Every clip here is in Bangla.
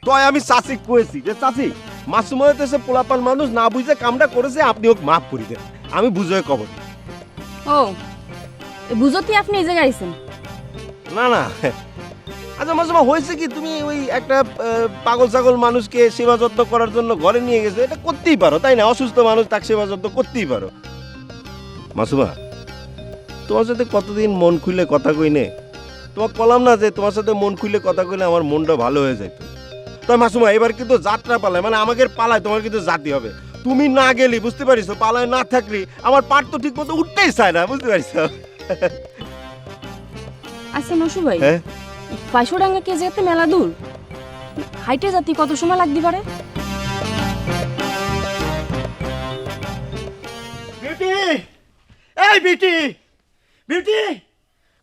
তাই আমি চাচি কয়েছি যে চাচি মাসুম হইতেছে পোলাপান মানুষ না বুঝে কামটা করেছে, আপনি ওকে মাফ করে দেন, আমি বুঝে কবর। ও বুঝতে আপনি এই জায়গায় আইছেন? না না, আচ্ছা মাসুমা হয়েছে কি, তুমি ওই একটা পাগল ছাগল মানুষকে সেবা যত্ন করার জন্য ঘরে নিয়ে গেছো, এটা করতেই পারো তাই না? অসুস্থ মানুষ তাকে সেবা যত্ন করতেই পারো। মাসুমা তোমার সাথে কতদিন মন খুলে কথা কই নে, তোমাকে বললাম না যে তোমার সাথে মন খুলে কথা কইলে আমার মনটা ভালো হয়ে যায়। তাই মাসুমা এবার কিন্তু যাত্রা পালায়, মানে আমাকে পালায় তোমার কিন্তু জাতি হবে। তুমি না গেলি বুঝতে পারিস, পালায় না থাকলি আমার পাট তো ঠিক মতো উঠতেই চায় না, বুঝতে পারিস? আচ্ছা নসু ভাই, হ্যাঁ 500 টাকা কে যেতে মেলা দূর, হাইটে যাতে কত সময় লাগতে পারে? বিউটি, এই বিউটি, বিউটি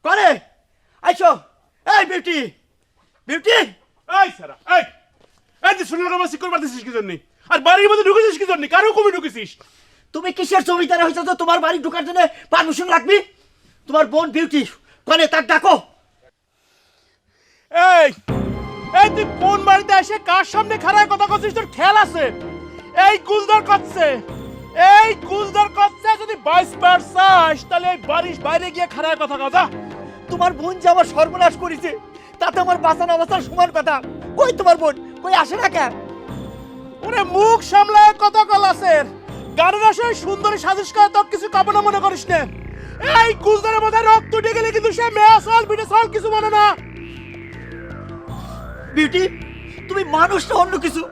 করে আইছো, এই বিউটি, বিউটি। এই সারা এই এই যে শুনলাম আমার সিকিউর মারতেছিস কি জন্য? আর বাড়ির মধ্যে ঢুকেছিস কি জন্য? কারো কমে ঢুকেছিস? তুমি কিসের জমিদার হয়েছো তো তোমার বাড়ি ঢোকার জন্য পারমিশন লাগবে? তোমার বোন বিউটি কনে তার ডাকো। এই এই তুই কোন বাড়িতে এসে কার সামনে খাড়ায় কথা কইছিস? তোর খেয়াল আছে? এই গুলদার করছে, এই গুলদার করছে। যদি 22 চাস তাহলে এই বাড়ির বাইরে গিয়ে খাড়ায় কথা কথা। তোমার বোন যে আমার সর্বনাশ করেছে তাতে আমার বাঁচানো অবস্থার সমান কথা। কই তোমার বোন, কই আসে না কেন? ওরে মুখ সামলায় কথা কলাসের গানের আসে সুন্দরী সাজিশ করে তো কিছু কামনা মনে করিস না। এই গুলদারের মধ্যে রক্ত উঠে গেলে কিন্তু সে মেয়া সাল বিটে সাল কিছু মানে না। বিউটি তুমি মানুষ না অন্য কিছু,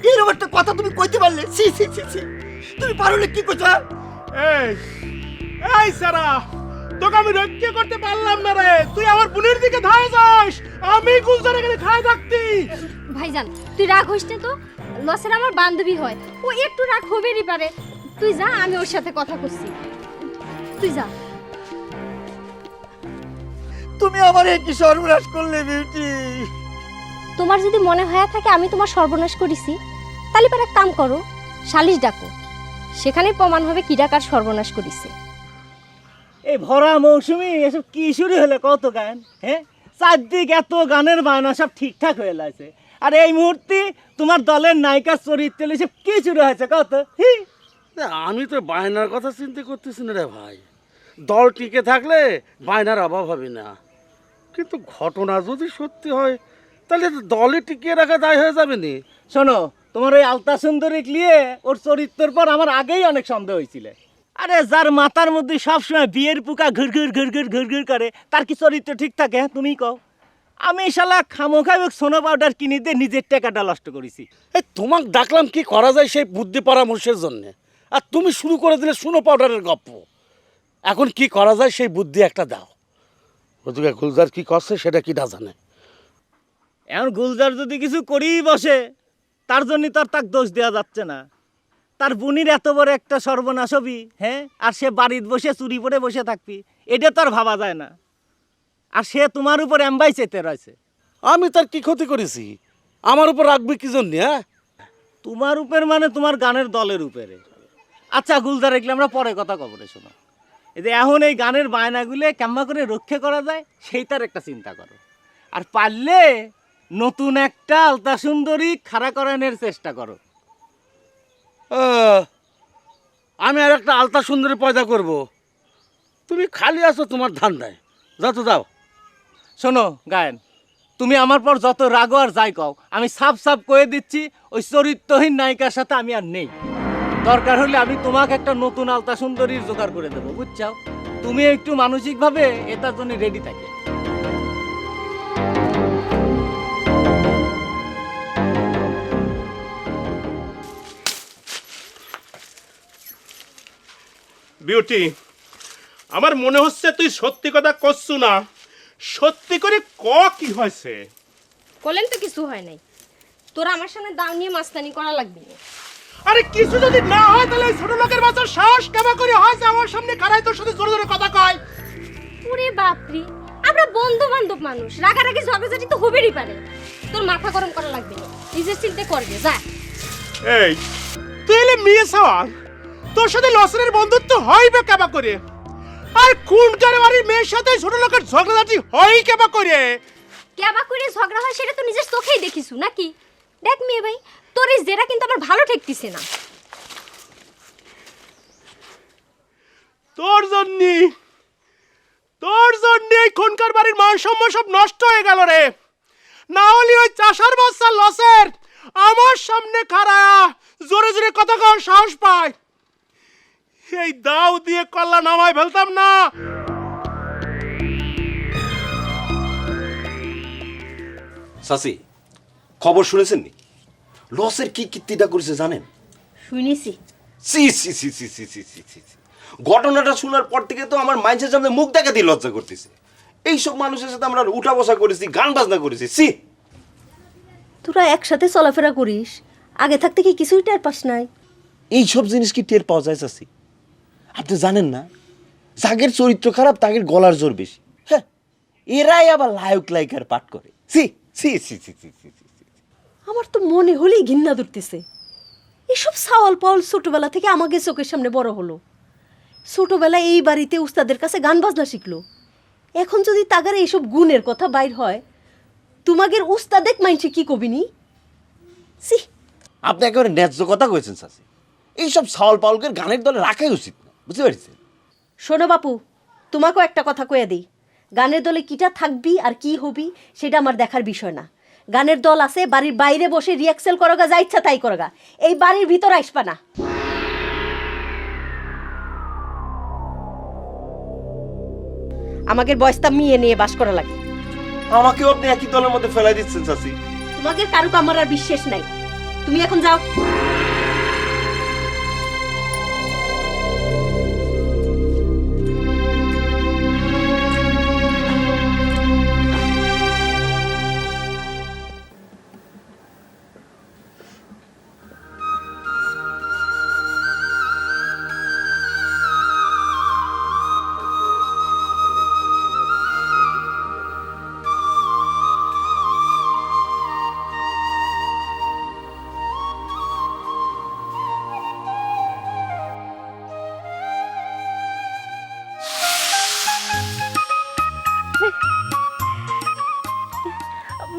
এরকম একটা কথা তুমি কইতে পারলে? সি সি সি সি, তুমি পারলে কি করছো? এই এই সারা তোকে আমি রক্ষা করতে পারলাম না রে, তুই আমার বোনের দিকে ধায় যাস, আমি গুলজারে গেলে খায় থাকতি। ভাইজান তুই রাগ হইস না তো, লসের আমার বান্ধবী হয়, ও একটু রাগ হবেরই পারে। তুই যা, আমি ওর সাথে কথা করছি, তুই যা। তুমি আমার কি সর্বনাশ করলে বিউটি? তোমার যদি মনে হয় থাকে আমি তোমার সর্বনাশ করেছি, তাহলে পরে এক কাম করো, সালিশ ডাকো, সেখানেই প্রমাণ হবে কি ডাকার সর্বনাশ করেছে। এই ভরা মৌসুমি এসব কি শুরু হলো? কত গান, হ্যাঁ চারদিক এত গানের বায়না, সব ঠিকঠাক হয়ে লাগছে। আর এই মুহূর্তে তোমার দলের নায়িকার চরিত্র এসব কি শুরু হয়েছে কত? আমি তো বায়নার কথা চিন্তা করতেছি না রে ভাই, দল টিকে থাকলে বায়নার অভাব হবে না। কিন্তু ঘটনা যদি সত্যি হয় তাহলে তো দলে টিকিয়ে রাখা দায় হয়ে যাবে নি। শোনো, তোমার ওই আলতা সুন্দরী নিয়ে ওর চরিত্রের পর আমার আগেই অনেক সন্দেহ হয়েছিল। আরে যার মাথার মধ্যে সবসময় বিয়ের পোকা ঘুর ঘুর ঘুর ঘুর ঘুর ঘুর করে, তার কি চরিত্র ঠিক থাকে? হ্যাঁ তুমি কও। আমি শালা খামোখাই সোনো পাউডার কিনে দিয়ে নিজের টাকাটা নষ্ট করেছি। এই তোমাকে ডাকলাম কি করা যায় সেই বুদ্ধি পরামর্শের জন্যে, আর তুমি শুরু করে দিলে শুনো পাউডারের গপ্প। এখন কি করা যায় সেই বুদ্ধি একটা দাও। ওদিকে গুলজার কি করছে সেটা কি না জানে। এখন গুলজার যদি কিছু করেই বসে, তার জন্য তো আর তাকে দোষ দেওয়া যাচ্ছে না। তার বোনের এত বড় একটা সর্বনাশ হবি, হ্যাঁ, আর সে বাড়িতে বসে চুরি পরে বসে থাকবি, এটা তো আর ভাবা যায় না। আর সে তোমার উপর এমবাই চেতে রয়েছে। আমি তার কি ক্ষতি করেছি? আমার উপর রাখবি কি জন্য? হ্যাঁ তোমার উপর মানে তোমার গানের দলের উপরে। আচ্ছা গুলজার রেখলে আমরা পরে কথা কবরে, শোনো, এই যে এখন এই গানের বায়নাগুলো কেমন করে রক্ষা করা যায় সেইটার একটা চিন্তা করো। আর পারলে নতুন একটা আলতা সুন্দরী খাড়া করানোর চেষ্টা করো। আমি আর একটা আলতা সুন্দরী পয়দা করব। তুমি খালি আছো তোমার ধান্দায়, যত দাও। শোনো গায়েন, তুমি আমার পর যত রাগো আর যাই কও, আমি সাফ সাফ কয়ে দিচ্ছি ওই চরিত্রহীন নায়িকার সাথে আমি আর নেই। দরকার হলে আমি তোমাকে একটা নতুন আলতা সুন্দরীর জোগাড় করে দেবো, বুঝছাও? তুমি একটু মানসিকভাবে এটার জন্য রেডি থাকে। বিউটি, আমার মনে হচ্ছে তুই সত্যি কথা করছু না। সত্যি করে ক কি হয়েছে? বলেন তো কিছু হয় নাই, তোরা আমার সামনে দাও নিয়ে মাস্তানি করা লাগবে না। আরে কিছু যদি না হয় তাহলে ছোট লোকের বাচ্চার সাহস কেমন করে হয় যে আমার সামনে খাড়াই তোর সাথে জোরে জোরে কথা কয়? ওরে বাপরে, আমরা বন্ধু বান্ধব মানুষ, রাগারাগি ঝগড়াঝাটি তো হবেরই পারে। তোর মাথা গরম করা লাগবে না, নিজের চিন্তা করবে যা। এই তুই এলে মেয়ে সওয়াল, তোর সাথে লসনের বন্ধুত্ব হইবে কেবা করে? আর কোন বাড়ির মেয়ের সাথে ছোট লোকের ঝগড়াঝাটি হয় কেবা করে? কেবা করে ঝগড়া হয় সেটা তো নিজের চোখেই দেখিছু নাকি? দেখ মেয়ে ভাই, তোর এই জেরা কিন্তু আমার ভালো ঠেকতিছে না। তোর জন্য এখনকার বাড়ির মান সম্মান সব নষ্ট হয়ে গেল রে। না হলে ওই চাষার বাচ্চা লসের আমার সামনে খাড়ায়া জোরে জোরে কথা কওয়ার সাহস পায়, এই দাও দিয়ে কল্লা নামায় ফেলতাম না। চাচি, খবর শুনেছেন নি? লসের কি কীর্তিটা করেছে জানেন? শুনেছি। সি সি সি সি সি সি সি সি সি। ঘটনাটা শোনার পর থেকে তো আমার মাইন্ডের সামনে মুখ দেখা দিয়ে লজ্জা করতেছে। এইসব মানুষের সাথে আমরা উঠা বসা করেছি, গান বাজনা করেছি। সি, তোরা একসাথে চলাফেরা করিস, আগে থাকতে কি কিছুই টের পাস নাই? এইসব জিনিস কি টের পাওয়া যায় চাচি? আপনি জানেন না, যাদের চরিত্র খারাপ তাদের গলার জোর বেশি। হ্যাঁ, এরাই আবার লায়ক লাইকার পাঠ করে। সি সি সি সি সি সি সি। আমার তো মনে হলেই ঘৃণা ধরতেছে। এসব সাওয়াল পাওয়াল ছোটবেলা থেকে আমাকে চোখের সামনে বড় হলো। ছোটবেলায় এই বাড়িতে উস্তাদের কাছে গান বাজনা শিখলো। এখন যদি তাগার এইসব গুণের কথা বাইর হয়, তোমাদের উস্তাদেক মাইনছে কি কবিনি? সি, আপনি একেবারে ন্যায্য কথা কয়েছেন চাচি। এইসব সাওয়াল পাওয়ালকে গানের দলে রাখাই উচিত না, বুঝতে পারছেন? শোনো বাপু, তোমাকেও একটা কথা কয়ে দিই, গানের দলে কিটা থাকবি আর কি হবি সেটা আমার দেখার বিষয় না। গানের দল আছে, বাড়ির বাইরে বসে রিহার্সেল করোগা, যা ইচ্ছা তাই করোগা, এই বাড়ির ভিতর আসবা না। আমাদের বয়সটা মিয়ে নিয়ে বাস করা লাগে। আমাকেও আপনি একই দলের মধ্যে ফেলাই দিচ্ছেন চাচি। তোমাদের কারুক আমার আর বিশ্বাস নাই, তুমি এখন যাও।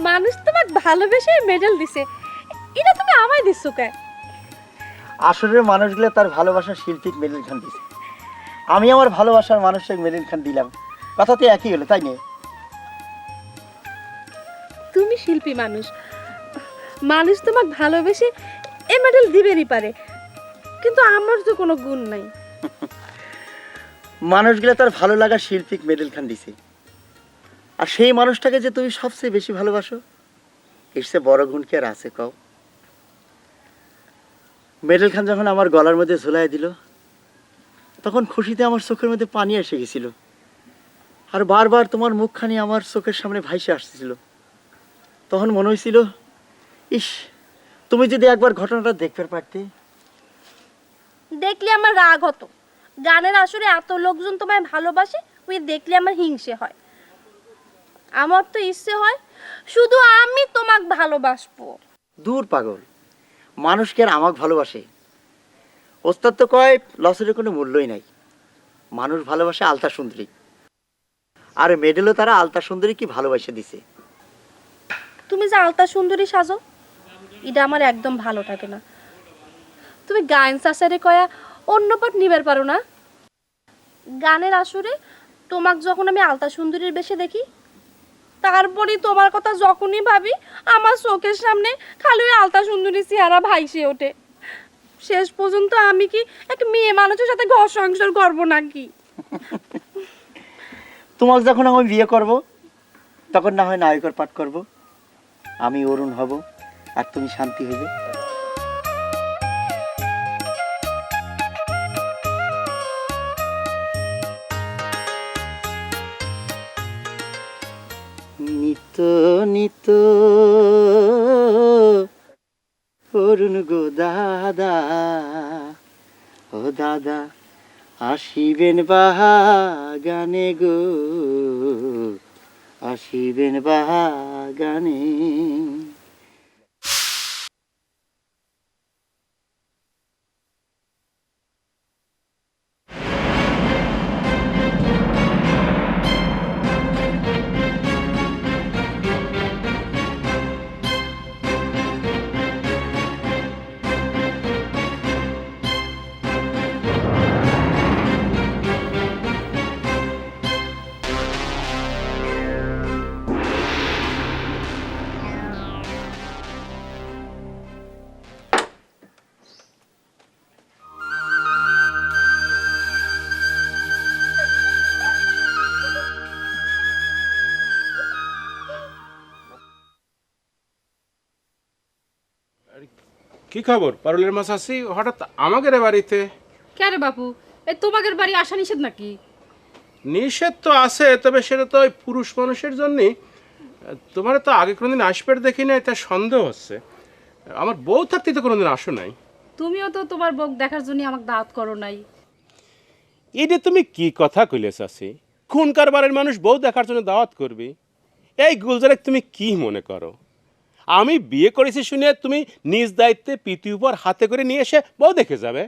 মানুষ তোমাকে ভালোবেসে মেডেল দিছে, এটা তুমি আমায় দিচ্ছ কে? আসলে মানুষগুলো তার ভালোবাসার শিল্পীকে মেডেল খান দিছে, আমি আমার ভালোবাসার মানুষকে মেডেল খান দিলাম। কথা তো একই হলো, তাই না? তুমি শিল্পী মানুষ, মানুষ তোমাকে ভালোবেসে এই মেডেল দিবেরই পারে, কিন্তু আমার তো কোনো গুণ নাই। মানুষগুলো তার ভালো লাগা শিল্পীকে মেডেল খান দিছে, আর সেই মানুষটাকে যে তুমি সবচেয়ে বেশি ভালোবাসো, এর চেয়ে বড় গুণ কি আর আছে কও? মেডেল খান যখন আমার গলার মধ্যে ঝুলাই দিল, তখন খুশিতে আমার চোখের মধ্যে পানি এসে গেছিল, আর বারবার তোমার মুখখানি আমার চোখের সামনে ভাইসে আসছিল। তখন মনে হয়েছিল, ইস, তুমি যদি একবার ঘটনাটা দেখতে পারতে। দেখলে আমার রাগ হতো, গানের আসরে এত লোকজন তোমায় ভালোবাসে, ওই দেখলে আমার হিংসে হয়। আমার তো ইচ্ছে হয় শুধু আমি তোমাকে ভালোবাসবো। দূর পাগল, মানুষ কি আর আমাকে ভালোবাসে? ওস্তাদ তো কয় লসের কোনো মূল্যই নাই, মানুষ ভালোবাসে আলতা সুন্দরী, আর মেডেলও তারা আলতা সুন্দরী কি ভালোবাসে দিছে। তুমি যে আলতা সুন্দরী সাজো, এটা আমার একদম ভালো থাকে না। তুমি গায়ন চাচারে কয়া অন্য পথ নিবার পারো না? গানের আসরে তোমাকে যখন আমি আলতা সুন্দরীর বেশে দেখি, তারপরে তোমার কথা যখনই ভাবি, আমার চোখের সামনে খালি ওই আলতা সুন্দরী চেহারা ভাইসে ওঠে। শেষ পর্যন্ত আমি কি এক মেয়ে মানুষের সাথে ঘর সংসার করবো নাকি? তোমাকে যখন আমি বিয়ে করব, তখন না হয় নায়কের পাঠ করব, আমি অরুণ হব আর তুমি শান্তি হবে। নিত নিত অরুণ গো দাদা, ও দাদা আসিবেন বাগানে গো, আসিবেন বাগানে। কি খবর পারুলের মা চাচি হঠাৎ আমাদের বাড়িতে? কে রে বাপু, এই তোমাদের বাড়ি আসা নিষেধ নাকি? নিষেধ তো আছে, তবে সেটা তো ওই পুরুষ মানুষের জন্যই। তোমার তো আগে কোনোদিন আসবে দেখি নাই, তার সন্দেহ হচ্ছে। আমার বউ থাকতে তো কোনোদিন আসো নাই। তুমিও তো তোমার বউ দেখার জন্য আমাকে দাওয়াত করো নাই। এই যে তুমি কি কথা কইলে চাচি, খুন কারবারের মানুষ বউ দেখার জন্য দাওয়াত করবি? এই গুলজারে তুমি কি মনে করো আমি বিয়ে করেছি শুনে তুমি নিজ দায়িত্বে পিতি উপর হাতে করে নিয়ে এসে বউ দেখে যাবে?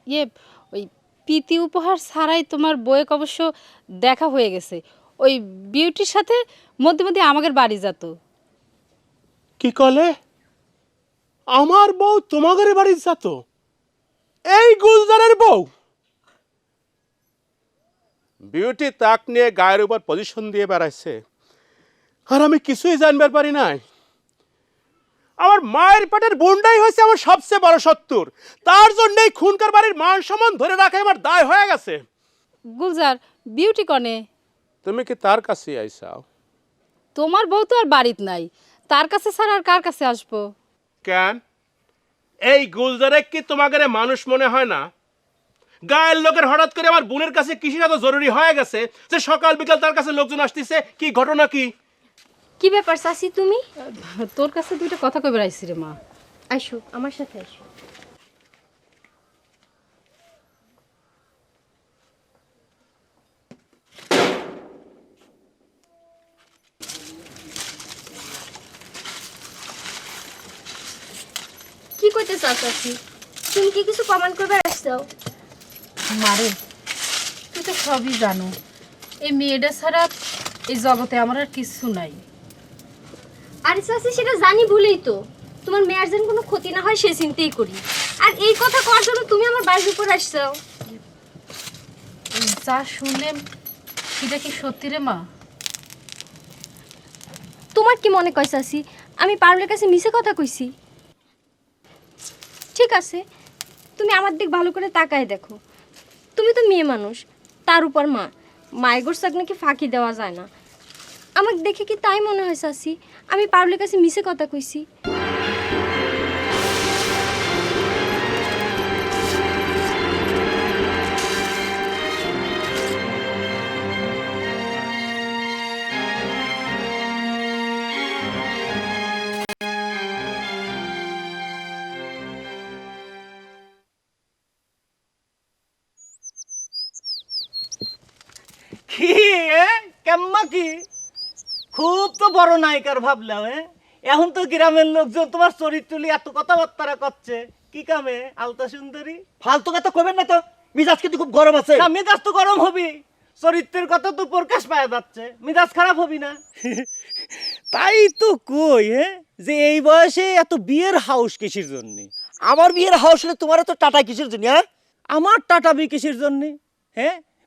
ইয়ে, ওই প্রীতি উপহার ছাড়াই তোমার বউয়েক অবশ্য দেখা হয়ে গেছে। ওই বিউটির সাথে মধ্যে মধ্যে আমাদের বাড়ি যেত। কি কলে? আমার বউ তোমাদের বাড়ি যেত? এই গুলজারের বউ? বিউটি তাক নিয়ে গায়ের উপর পজিশন দিয়ে বেড়াইছে, আর আমি কিছুই জানবার পারি নাই। আমার মায়ের পেটের বোনটাই হয়েছে আমার সবচেয়ে বড় শত্রুর, তার জন্যই খুনকার বাড়ির মান সম্মান ধরে রাখা আমার দায় হয়ে গেছে। গুলজার, বিউটি কনে? তুমি কি তার কাছে আইসাও? তোমার বউ তো আর বাড়িতে নাই, তার কাছে ছাড়া আর কার কাছে আসবো? কেন এই গুলজারে কি তোমাদের মানুষ মনে হয় না? গায়ের লোকের হঠাৎ করে আমার বোনের কাছে কিসের এত জরুরি হয়ে গেছে যে সকাল বিকাল তার কাছে লোকজন আসতেছে? কি ঘটনা কি? কি ব্যাপার চাচি তুমি? তোর কাছে দুইটা কথা কবে আইছি রে মা। আইসো আমার সাথে আইসো। কি করতে চাও চাচি? তুমি কি কিছু প্রমাণ করবে আসছো? মারে, তুই তো সবই জানো, এই মেয়েটা ছাড়া এই জগতে আমার আর কিছু নাই। আরে চাচি সেটা জানি বলেই তো তোমার মেয়ের যেন কোনো ক্ষতি না হয় সে চিন্তাই করি। আর এই কথা করার জন্য তুমি আমার বাড়ির উপর আসছো? যা শুনলাম সেটা কি সত্যি রে মা? তোমার কি মনে কয় চাচি আমি পারুলের কাছে মিছে কথা কইছি? ঠিক আছে, তুমি আমার দিক ভালো করে তাকায় দেখো। তুমি তো মেয়ে মানুষ, তার উপর মা, মায়ের গোরসাক নাকি ফাঁকি দেওয়া যায় না। আমাকে দেখে কি তাই মনে হয় চাচি আমি পারুলের কাছে মিছে কথা কইছি? কি কেম্মা কি খুব তো বড় নায়িকার ভাবলাম। এখন তো গ্রামের লোকজন তোমার চরিত্র নিয়ে এত কথাবার্তা করছে, কি কামে আলতা সুন্দরী? ফালতু কথা কবেন না তো, মিজাজ কিন্তু খুব গরম আছে। না, মেজাজ তো গরম হবি, চরিত্রের কথা তো প্রকাশ পাওয়া যাচ্ছে, মেজাজ খারাপ হবি না? তাই তো কই যে এই বয়সে এত বিয়ের হাউস কিসের জন্য? আমার বিয়ের হাউস হলে তোমার তো টাটা কিসের জন্য? আমার টাটাবি কিসের জন্য?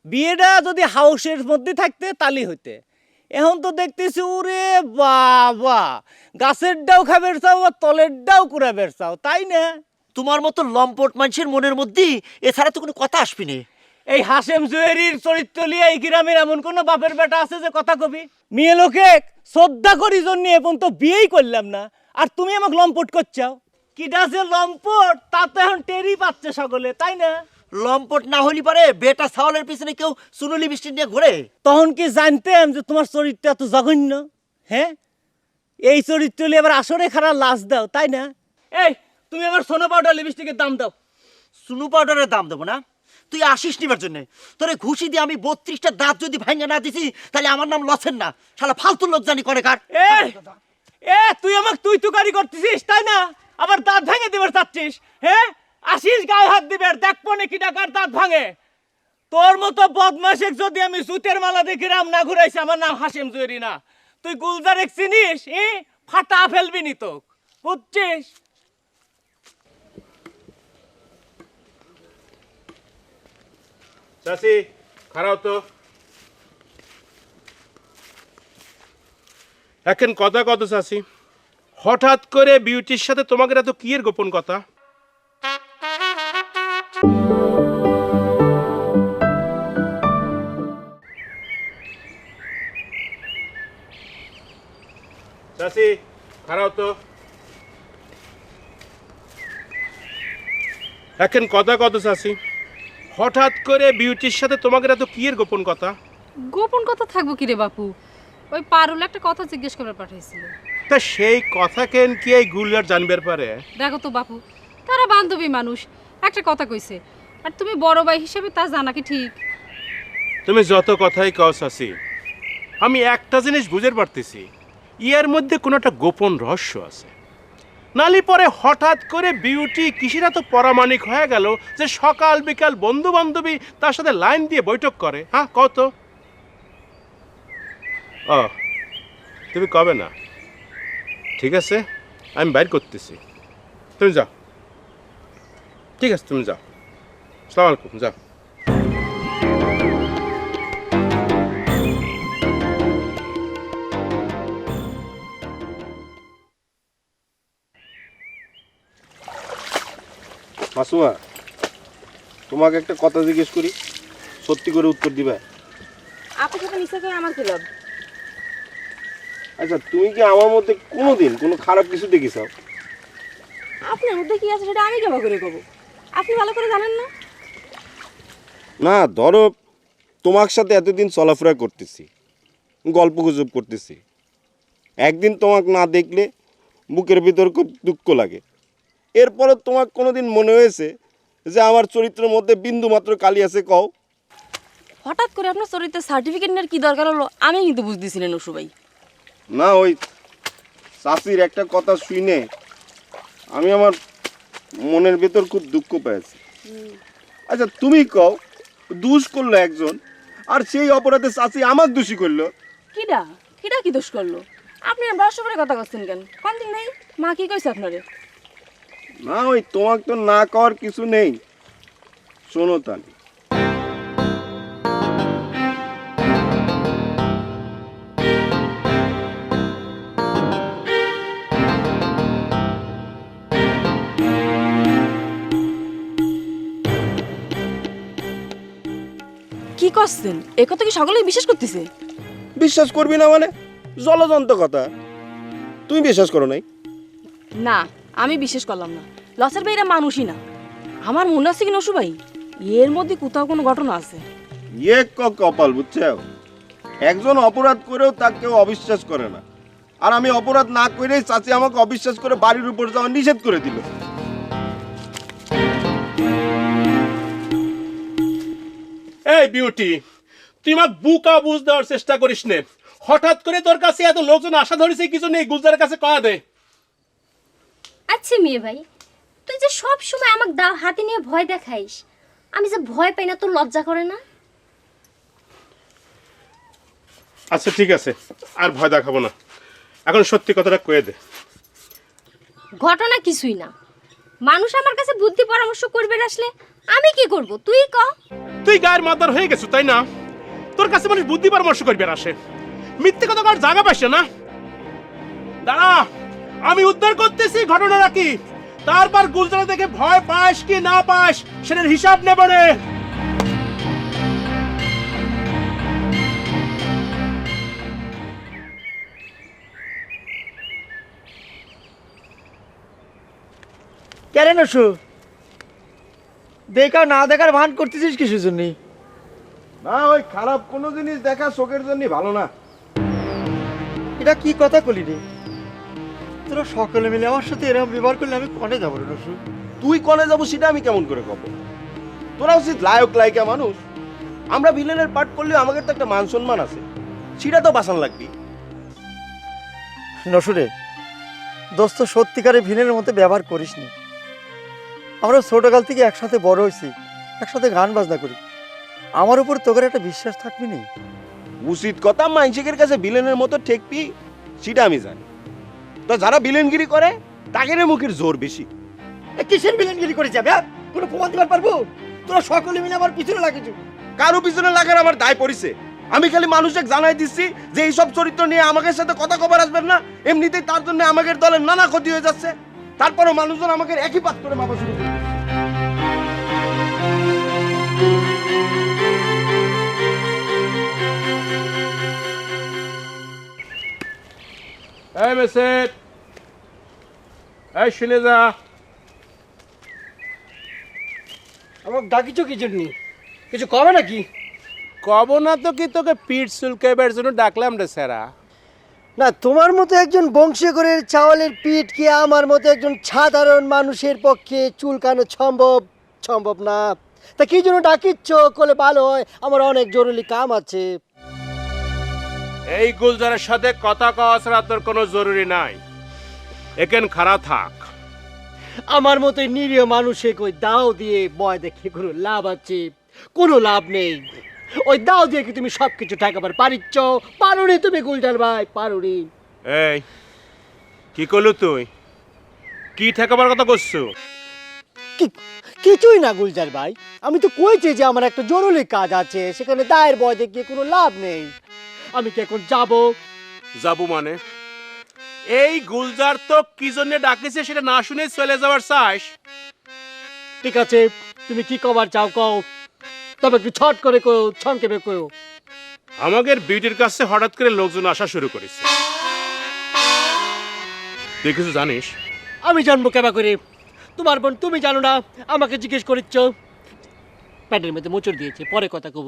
বিয়েটা যদি হাউসের মধ্যে থাকতে তালি হইতে। এখন তো দেখতেছি ওরে বাবা, গাছের ডাও খাবের চাও আর তলের ডাও কুড়াবের চাও, তাই না? তোমার মতো লম্পট মানুষের মনের মধ্যে এছাড়া তো কোনো কথা আসবি না। এই হাসেম জুয়েরির চরিত্র লিয়ে এই গ্রামের এমন কোন বাপের বেটা আছে যে কথা কবি? মেয়ে লোকে শ্রদ্ধা করি জন্য এখন তো বিয়েই করলাম না, আর তুমি আমাকে লম্পট করছাও। কিডা যে লম্পট তা তো এখন টেরই পাচ্ছে সকলে, তাই না? লম্পট না হলি পারে বেটা ছাওয়ালের পিছনে কেউ সুনুলি বৃষ্টি নিয়ে ঘোরে? তখন কি জানতেন যে তোমার চরিত্র এত জঘন্য? এই চরিত্র নিয়ে আবার আসরে খারাপ লাশ দাও, তাই না? এই তুমি আমার সোনা পাউডার লিপস্টিকের দাম দাও। সুনু পাউডারের দাম দেবো না? তুই আসিস নিবার জন্য? তোরে ঘুষি দিয়ে আমি 32টা দাঁত যদি ভাঙা না দিছি তাহলে আমার নাম লছেন না, শালা ফালতু লোক জানি করে কার। তুই আমাকে তুই তুকারি করতেছিস, তাই না? আবার দাঁত ভেঙে দিবার চাচ্ছিস? আসিস গায়ে হাত দিবে, দেখবো নাকি টাকার দাঁত ভাঙে। তোর মতো বদমাশেক যদি আমি সুতের মালা দেখে রাম না ঘুরাইছি, আমার নাম হাসেম জুয়েরি না। তুই গুলজারেক চিনিস? ফাটা ফেলবি নি তো, বুঝছিস? চাচি খারাপ তো এখন কথা কত চাচি, হঠাৎ করে বিউটির সাথে তোমাদের এত কি এর গোপন কথা? চাচি খারাপ তো এখন কথা কত চাষি, হঠাৎ করে বিউটির সাথে তোমাকে এত কি এর গোপন কথা? গোপন কথা থাকবো কি রে বাপু, ওই পারুল একটা কথা জিজ্ঞেস করে পাঠাইছিল। তা সেই কথা কেন কি এই গুলিয়ার জানবার পারে? দেখো তো বাপু, তারা বান্ধবী মানুষ, একটা কথা কইছে, আর তুমি বড় ভাই হিসেবে তা জানা কি ঠিক? তুমি যত কথাই কও চাষি, আমি একটা জিনিস বুঝতে পারতেছি, ইয়ের মধ্যে কোনো একটা গোপন রহস্য আছে। নালি পরে হঠাৎ করে বিউটি কিসিরা তো পরামানিক হয়ে গেল যে সকাল বিকাল বন্ধু বান্ধবী তার সাথে লাইন দিয়ে বৈঠক করে। হ্যাঁ কত? ও তুমি কবে না, ঠিক আছে আমি বাইর করতেছি, তুমি যাও। ঠিক আছে তুমি যাও, সালাম আলাইকুম, যাও। মাসুমা, তোমাকে একটা কথা জিজ্ঞেস করি, সত্যি করে উত্তর দিবা? আপনার সাথে মিশে করে আমার কি লাভ? আচ্ছা, তুমি কি আমার মধ্যে কোনোদিন কোনো খারাপ কিছু দেখেছ? আপনার মধ্যে কি আছে সেটা আমি কেমন করে কব? আপনি ভালো করে জানেন না। না, ধরো তোমার সাথে এতদিন চলাফেরা করতেছি, গল্প গুজব করতেছি, একদিন তোমাকে না দেখলে বুকের ভিতর খুব দুঃখ লাগে। এরপরে তোমার কোনোদিন মনে হয়েছে যে আমার চরিত্রের মধ্যে বিন্দু মাত্র কালি আছে? কও। হঠাৎ করে আপনার চরিত্রের সার্টিফিকেট নেওয়ার কি দরকার হলো আমি কিন্তু বুঝতেছি না নসু ভাই। না, ওই চাষির একটা কথা শুনে আমি আমার মনের ভেতর খুব দুঃখ পেয়েছি। আচ্ছা তুমি কও, দোষ করলো একজন, আর সেই অপরাধে চাষি আমাকে দোষী করলো। কিডা কিডা কি দোষ করলো? আপনি আমার সবার কথা করছেন কেন? কোন দিন নাই মা কি কইছে আপনারে? না, ওই তোমাকে তো না কওয়ার কিছু নেই। শোনো তাহলে, কি করছেন? এ কথা কি সকলেই বিশ্বাস করতেছে? বিশ্বাস করবি না মানে? জলজন্ত কথা। তুমি বিশ্বাস করো নাই? না, আমি বিশ্বাস করলাম না। লসের ভাইরা মানুষই না। আমার মনে আছে কি নসু ভাই, এর মধ্যে কোথাও কোনো ঘটনা আছে। ইয়ে কপাল, বুঝছো? একজন অপরাধ করেও তাকে কেউ অবিশ্বাস করে না, আর আমি অপরাধ না করেই চাচি আমাকে অবিশ্বাস করে বাড়ির উপর যাওয়া নিষেধ করে দিল। এই বিউটি, তুই আমাকে বুকা বুঝ দেওয়ার চেষ্টা করিস নে। হঠাৎ করে তোর কাছে এত লোকজন আশা ধরেছে কিছু নেই, গুলজারের কাছে কয়া দে। আচ্ছা মেয়ে ভাই, তুই যে সব সময় আমাকে দাও হাতে নিয়ে ভয় দেখাইস, আমি যে ভয় পাই না তোর লজ্জা করে না? আচ্ছা ঠিক আছে, আর ভয় দেখাবো না, এখন সত্যি কথাটা কয়ে দে। ঘটনা কিছুই না। মানুষ আমার কাছে বুদ্ধি পরামর্শ করবে আসলে আমি কি করব তুই ক? তুই গায়ের মাদার হয়ে গেছো তাই না? তোর কাছে মানুষ বুদ্ধি পরামর্শ করবে আসে, মিথ্যে কথা কার জায়গা পাইছে না। দাঁড়া, আমি উদ্ধার করতেছি ঘটনাটা কি, তারপর গুলজারা দেখে ভয় পাস কি না পাস সেটার হিসাব নেব রে। কেন নসু, দেখা না দেখার ভান করতেছিস কিসের জন্য? না, ওই খারাপ কোনো জিনিস দেখা চোখের জন্য ভালো না। এটা কি কথা কলি রে? তোরা সকলে মিলে আমার সাথে এরকম ব্যবহার করলে আমি কনে যাবো রে নসু? তুই কনে যাবো সেটা আমি কেমন করে কব? তোরা উচিত লায়ক লায়িকা মানুষ, আমরা ভিলেনের পাঠ করলে আমাদের তো একটা মান সম্মান আছে, সেটা তো বাঁচান লাগবি। নসুরে দোস্ত, সত্যিকারে ভিলেনের মতো ব্যবহার করিস নি। আমরা ছোটকাল থেকে একসাথে বড় হয়েছি, একসাথে গান বাজনা করি, আমার উপর তোদের একটা বিশ্বাস থাকবি নি? উচিত কথা মানসিকের কাছে ভিলেনের মতো ঠেকবি সেটা আমি জানি। তো যারা ভিলেনগিরি করে তাদের মুখের জোর বেশি। কিসের ভিলেনগিরি করে যাবে? কোনো প্রমাণ দিতে পারবো? তোরা সকলে মিলে আমার পিছনে লাগিস। কারো পিছনে লাগার আমার দায় পড়িছে? আমি খালি মানুষকে জানাই দিচ্ছি যে এইসব চরিত্র নিয়ে আমাদের সাথে কথা কবার আসবেন না, এমনিতেই তার জন্য আমাদের দলের নানা ক্ষতি হয়ে যাচ্ছে। তারপরও মানুষজন আমাকে একই পাত করে মাপা শুরু করে। এই মেসেজ, এই শুনে যা, আমার ডাকিছ কি জন্য? কিছু কবে নাকি? কব না তো কি, তোকে পিঠ চুলকাইবার জন্য ডাকলাম রে স্যারা। না, তোমার মতো একজন বংশীয়করের চাওয়ালের পিঠ কি আমার মতো একজন সাধারণ মানুষের পক্ষে চুলকানো সম্ভব না। তা কি জন্য ডাকিচ্ছ কলে ভালো হয়, আমার অনেক জরুরি কাম আছে। এই গুলজারের সাথে কথা কওয়া ছাড়া তোর কোনো জরুরি নাই, এখান খাড়া থাক। আমার মতো নিরীহ মানুষে কই দাও দিয়ে বয় দেখে কোনো লাভ আছে? কোনো লাভ নেই। ওই দাও দিয়ে কি তুমি সবকিছু ঠেকাবার পারিচ্ছ? পারোনি তুমি গুলজার ভাই, পারোনি। এই কি করলু তুই? কি ঠেকাবার কথা করছো? কিছুই না গুলজার ভাই, আমি তো কইছি যে আমার একটা জরুরি কাজ আছে, সেখানে দায়ের বয় দেখিয়ে কোনো লাভ নেই। আমি কি এখন যাবো? যাবো মানে? এই গুলজার তো কি জন্য ডাকিছে সেটা না শুনে চলে যাওয়ার চাস? ঠিক আছে, তুমি কি কবার চাও কও, তবে একটু ছট করে কও, ছনকেবে কও। আমাদের বিউটির কাছে হঠাৎ করে লোকজন আসা শুরু করেছে, তুই কিছু জানিস? আমি জানবো কেবা করে? তোমার বোন তুমি জানো না, আমাকে জিজ্ঞেস করিচ্ছ? প্যান্টের মধ্যে মোচড় দিয়েছে, পরে কথা কব।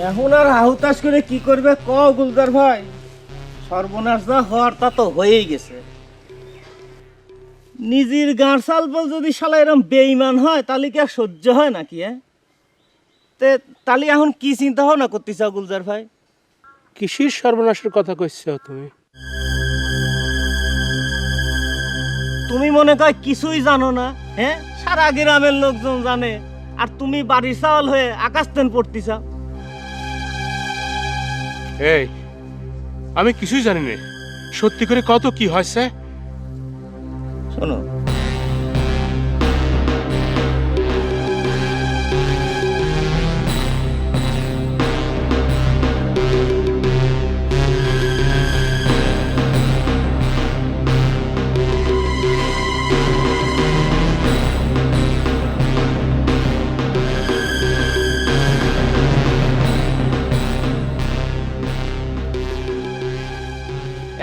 এখন আর হাহুতাশ করে কি করবে কও গুলজার ভাই? সর্বনাশ যা হওয়ার তা তো হয়েই গেছে। নিজের গাঁর সালবল যদি শালা এরম বেঈমান হয় তাহলে কি আর সহ্য হয় নাকি? তাহলে এখন কি চিন্তা ভাবনা করতে চাও গুলজার ভাই? কিসির সর্বনাশের কথা কইছো তুমি? তুমি মনে কর কিছুই জানো না? হ্যাঁ, সারা গ্রামের লোকজন জানে, আর তুমি বাড়ির চাওয়াল হয়ে আকাশ তেন পড়তে চাও। এই আমি কিছুই জানি না, সত্যি করে কত কি হয়েছে? শোনো,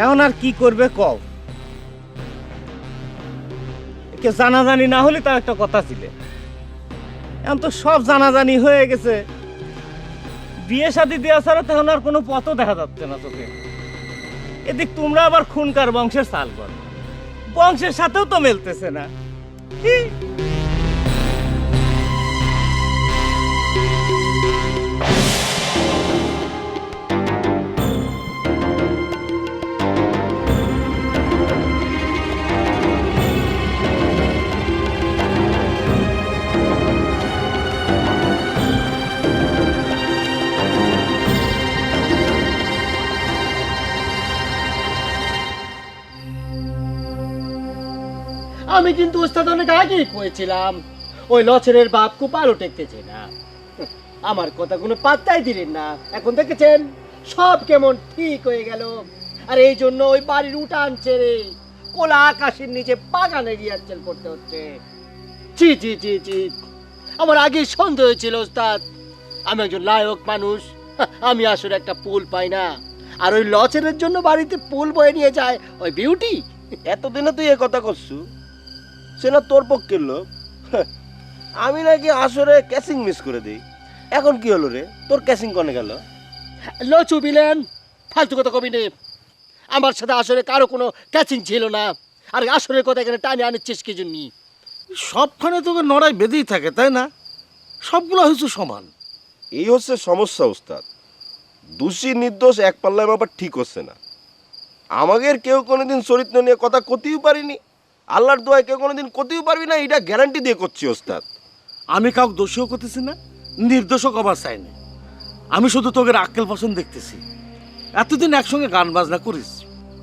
এখন আর কি করবে কও? কে জানাজানি না হলে তার একটা কথা ছিল। এখন তো সব জানাজানি হয়ে গেছে, বিয়ে শাদী দেওয়া ছাড়া তখন আর কোনো পথও দেখা যাচ্ছে না চোখে। এদিক তোমরা আবার খুনকার বংশের চাল কর, বংশের সাথেও তো মেলতেছে না। আমি কিন্তু ওস্তাদ অনেক আগেই কয়েছিলাম, ওই লছেরের বাপ কুপালও টেকতেছে না। আমার কথা কোনো পাত্তাই দিলেন না, এখন দেখেছেন সব কেমন ঠিক হয়ে গেল। আর এই জন্য ওই বাড়ির উঠান ছেড়ে কোলা আকাশের নিচে বাগানে রিহার্সেল করতে হচ্ছে। জি জি জি জি, আমার আগে সন্দেহ ছিল ওস্তাদ আমি একজন লায়ক মানুষ, আমি আসলে একটা পুল পাই না, আর ওই লছেরের জন্য বাড়িতে পুল বয়ে নিয়ে যায় ওই বিউটি। এতদিনে তুই এ কথা করছু, সে না তোর পক্ষের লোক। হ্যাঁ, আমি নাকি আসরে ক্যাচিং মিস করে দিই। এখন কি হলো রে, তোর ক্যাচিং কনে গেল? লচু বিলেন, ফালতু কথা কবি নে। আমার সাথে আসলে কারো কোনো ক্যাচিং ছিল না। আর আসরের কথা এখানে টানে আনিচ্ছিস কি জন্য? সবখানে তোকে নড়াই বেঁধেই থাকে, তাই না? সবগুলো হচ্ছে সমান। এই হচ্ছে সমস্যা ওস্তাদ। দোষী নির্দোষ এক পাল্লায় ব্যাপার ঠিক হচ্ছে না। আমাদের কেউ কোনোদিন চরিত্র নিয়ে কথা করতেও পারিনি, আল্লাহর দোয়ায় কেউ কোনোদিন করতেও পারবি না, এটা গ্যারান্টি দিয়ে করছি ওস্তাদ। আমি কাউকে দোষীও করতেছি না, নির্দোষও কবার চাইনি। আমি শুধু তোকে আক্কেল পছন্দ দেখতেছি। এতদিন একসঙ্গে গান বাজনা করিস,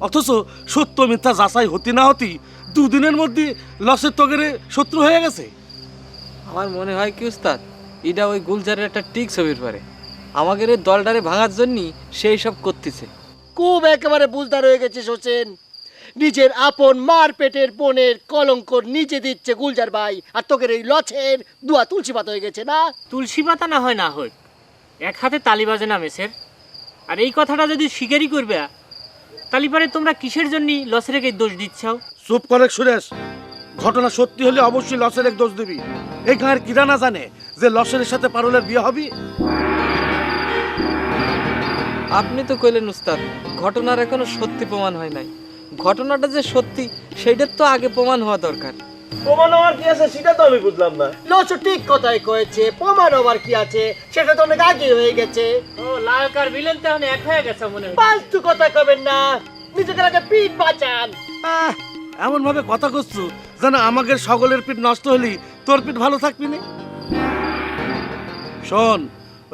অথচ সত্য মিথ্যা যাচাই হতে না হতেই দুদিনের মধ্যে লসের তগেরে শত্রু হয়ে গেছে। আমার মনে হয় কি উস্তাদ, এটা ওই গুলজারের একটা টিক ছবির পারে। আমাদের এই দলটারে ভাঙার জন্যই সেই সব করতেছে। খুব একেবারে বুঝদার হয়ে গেছিস হোসেন। নিজের আপন মার পেটের বোনের কলঙ্ক নিজে দিচ্ছে গুলজার ভাই, আর তোকের এই লছের দুয়া তুলসী পাতা হয়ে গেছে না? তুলসী পাতা না হয় না হোক, এক হাতে তালি বাজে না মেসের। আর এই কথাটা যদি স্বীকারই করবে, তালি পারে তোমরা কিসের জন্য লসের এই দোষ দিচ্ছাও? চুপ করে সুরেশ, ঘটনা সত্যি হলে অবশ্যই লসের এক দোষ দিবি। এই গাঁয়ের কিরা না জানে যে লসের সাথে পারুলের বিয়ে হবে? আপনি তো কইলেন উস্তাদ, ঘটনার এখনো সত্যি প্রমাণ হয় নাই। ঘটনাটা যে সত্যি সেইটার তো আগে প্রমাণ হওয়া দরকার। প্রমাণ হওয়ার কি আছে সেটা তো আমি বুঝলাম না। লচু ঠিক কথাই কয়েছে, প্রমাণ হবার কি আছে? সেটা তো অনেক আগে হয়ে গেছে। ও লালকার ভিলেন তো এক হয়ে গেছে মনে হয়। ফালতু কথা কবেন না, নিজেদের আগে পিঠ বাঁচান। এমন ভাবে কথা করছু যেন আমাদের সকলের পিঠ নষ্ট হলি তোর পিঠ ভালো থাকবি না। শোন,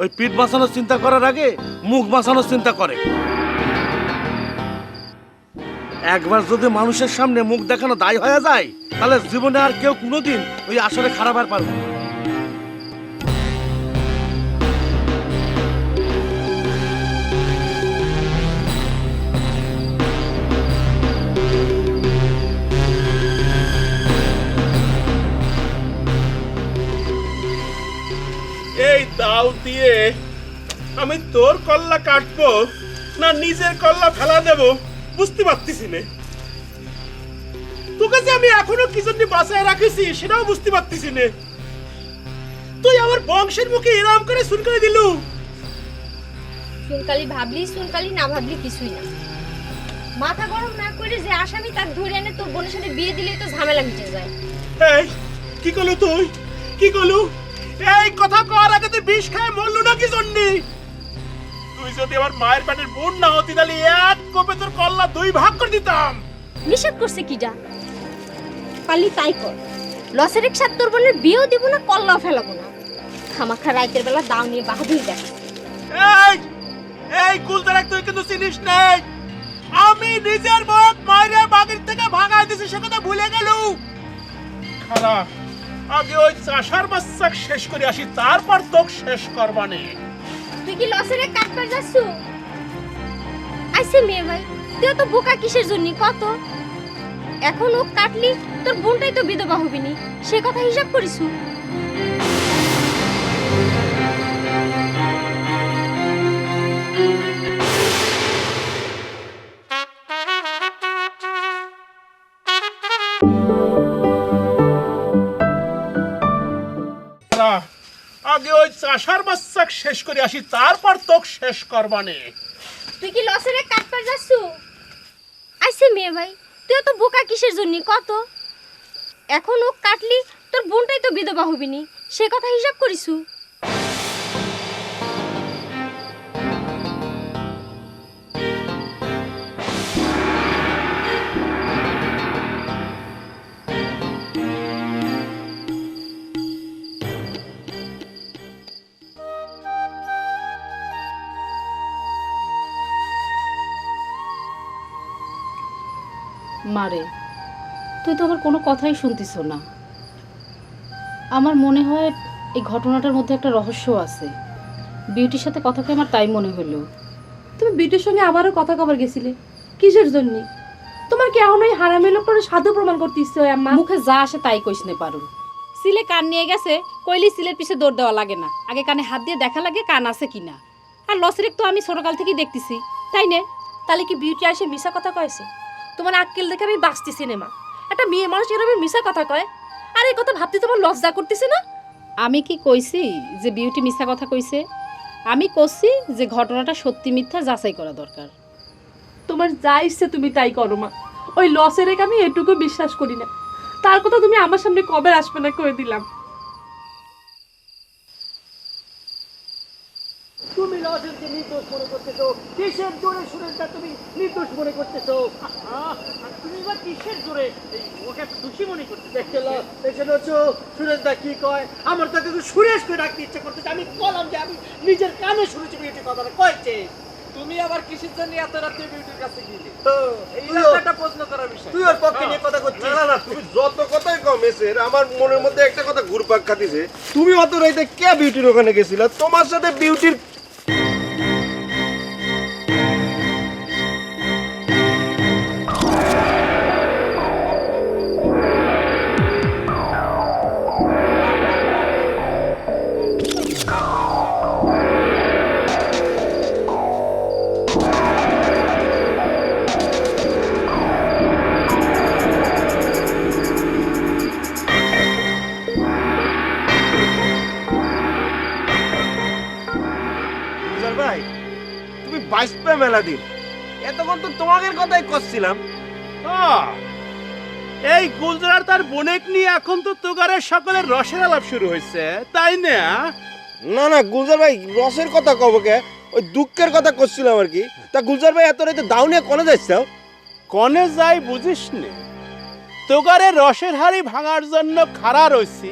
ওই পিঠ বাঁচানোর চিন্তা করার আগে মুখ বাঁচানোর চিন্তা করে। একবার যদি মানুষের সামনে মুখ দেখানো দায় হয়ে যায়, তাহলে জীবনে আর কেউ কোনোদিন ওই আসলে খারাপ আর পারবে না। এই দাও দিয়ে আমি তোর কল্লা কাটবো না নিজের কল্লা ফেলা দেব বুঝতে পারতেছি না। তোকে যে আমি এখনো কি জন্য বাঁচায় রাখিছি সেটাও বুঝতে পারতেছি না। তুই আমার বংশের মুখে এরম করে শুন করে দিলু। সুনকালি ভাবলি সুনকালি, না ভাবলি কিছুই না। মাথা গরম না করে যে আসামি তার ধরে এনে তোর বোনের সাথে বিয়ে দিলেই তো ঝামেলা মিটে যায়। এই কি করলু তুই, কি করলু? এই কথা কর আগে তুই বিষ খায় মরলু না কি জন্য? তুই যদি আমার মায়ের পেটের বোন না হতি তাহলে এক কোপে তোর কল্লা দুই ভাগ করে দিতাম। নিষেধ করছে কিটা? পারলি তাই কর। লসের এক সাথে তোর বোনের বিয়েও দিব না, কল্লাও ফেলাবো না। খামাখা রাতের বেলা দাও নিয়ে বাহাদুরি দেখা। এই এই কুলদারাক তুই কিন্তু চিনিস নাই, আমি নিজের বউক মাইরে বাগির থেকে ভাগাই দিছি, সে কথা ভুলে গেলু? খারাপ, আগে ওই চাষার বাচ্চাক শেষ করে আসি, তারপর তোক শেষ করবানে। তুই কি লসের এক কাটবার যাচ্ছু? আইসে মেয়ে ভাই, তুই তো বোকা কিসের জন্য কত? এখন ও কাটলি তোর বোনটাই তো বিধবা হবিনি, সে কথা হিসাব করিসু? আগে ওই চাষার বাচ্চাক শেষ করে আসি, তারপর তোক শেষ করবানে। তুই কি লসের এক কাটবার যাচ্ছু? আইসে মেয়ে ভাই, তুই তো বোকা কিসের জন্য কত? এখন ও কাটলি তোর বোনটাই তো বিধবা হবিনি, সে কথা হিসাব করিসু? মারে, তুই তো আমার কোনো কথাই শুনতিস না। আমার মনে হয় এই ঘটনাটার মধ্যে একটা রহস্য আছে। বিউটির সাথে কথাকে আমার তাই মনে হলো। তুমি বিটুর সঙ্গে আবারও কথা কবার গেছিলে কিসের জন্য? তোমার কি এখন ওই হারামি লোকটার সাধু প্রমাণ করতে ইচ্ছে হয় আম্মা? মুখে যা আসে তাই কইস নে পারুল। সিলে কান নিয়ে গেছে, কইলি সিলের পিছে দৌড় দেওয়া লাগে না, আগে কানে হাত দিয়ে দেখা লাগে কান আছে কিনা। আর লসের তো আমি ছোটকাল থেকেই দেখতেছি, তাই নে? তাহলে কি বিউটি আসে মিশা কথা কয়েছে? তোমার আক্কেল দেখে আমি বাঁচতেছি না মা। একটা মেয়ে মানুষ এরকম মিশা কথা কয়? আর এই কথা ভাবতে তোমার লজ্জা করতেছে না? আমি কি কইছি যে বিউটি মিথ্যা কথা কইছে? আমি কইছি যে ঘটনাটা সত্যি মিথ্যা যাচাই করা দরকার। তোমার যা ইচ্ছে তুমি তাই করো মা, ওই লসের রেখে আমি এটুকু বিশ্বাস করি না। তার কথা তুমি আমার সামনে কবে আসবে না কয়ে দিলাম। তুমি লজেরকে নির্দোষ মনে করতেছো, কিসের জোরে সুরেশদা তুমি নির্দোষ মনে করতেছো? তুমি এবার কিসের জোরে ওকে দোষী মনে করতেছো? দেখছো সুরেশদা কি কয়? আমার তাকে তো সুরেশকে ডাকতে ইচ্ছে করতেছে। আমি বললাম যে আমি নিজের কানে শুনেছি বিউটি কথাটা কয়েছে। তুমি আবার কিসের জন্য এত রাতে বিউটির কাছে গেলে? তুইও একটা প্রশ্ন করার বিষয়। তুই ওর পক্ষে নিয়ে কথা করছিস। না না, তুমি যত কথাই কম এসের, আমার মনের মধ্যে একটা কথা ঘুরপাক খাতিছে। তুমি অত রাইতে কে বিউটির ওখানে গেছিলা? তোমার সাথে বিউটির গুলজার ভাই, তুমি বাইসপে মেলা দিন, এতক্ষণ তো তোমাদের কথাই করছিলাম। এই গুলজার আর তার বোনেক নিয়ে এখন তো তোগারের সকলের রসের আলাপ শুরু হয়েছে, তাই না? না না গুলজার ভাই, রসের কথা কব কে, ওই দুঃখের কথা করছিলাম আর কি। তা গুলজার ভাই এত রাইতে দাও নিয়ে কনে যাচ্ছাও? কনে যাই বুঝিস নে, তোগারের রসের হাড়ি ভাঙার জন্য খাড়া রয়েছি,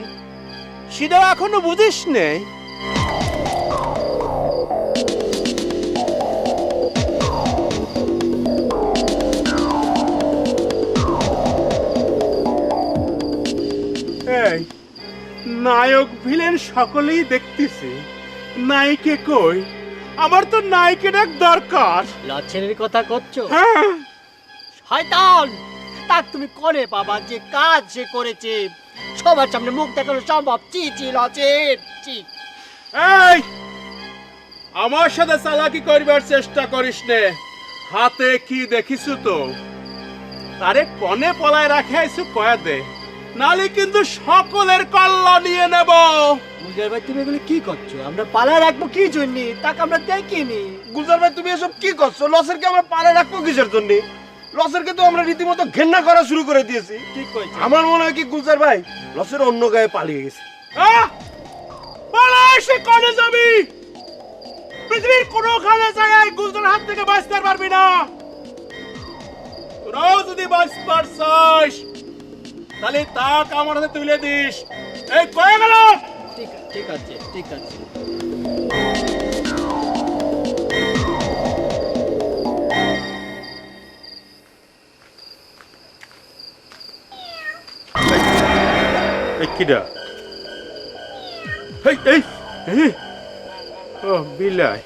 সেটাও এখনো বুঝিস নে? এই নায়ক ভিলেন সকলেই দেখতেছে, নায়িকে কই? আমার তো নায়িকের এক দরকার। লজ্জের কথা করছো? হ্যাঁ, শয়তান! তার তুমি করে বাবা যে কাজ সে করেছে সবার সামনে মুখ দেখানো সম্ভব? চি চি লজের চি। এই আমার সাথে চালাকি করবার চেষ্টা করিস নে। হাতে কি দেখিস তো? তারে কনে পলায় রাখে আইসু কয়া দে, নালে কিন্তু সকলের কল্লা নিয়ে নেব। গুলজার ভাই তুমি এগুলো কি করছো? আমরা পালা রাখবো কি জন্য? তাকে আমরা দেখিনি। গুলজার ভাই তুমি এসব কি করছো? লসেরকে আমরা পালে রাখবো কিসের জন্য? লসেরকে তো আমরা রীতিমতো ঘেন্না করা শুরু করে দিয়েছি। ঠিক কইছো। আমার মনে হয় কি গুলজার ভাই লসের অন্য গায়ে পালিয়ে গেছে। পালায় সে কনে যাবি? পৃথিবীর কোনোখানে জায়গায় গুলজার হাত থেকে বাঁচতে পারবি না। তোরাও যদি বাঁচতে পারছিস তাহলে তাক আমার হাতে তুলে দিস। এই কয়ে গেল? ঠিক আছে ঠিক আছে। কিডা? ও বিলাই।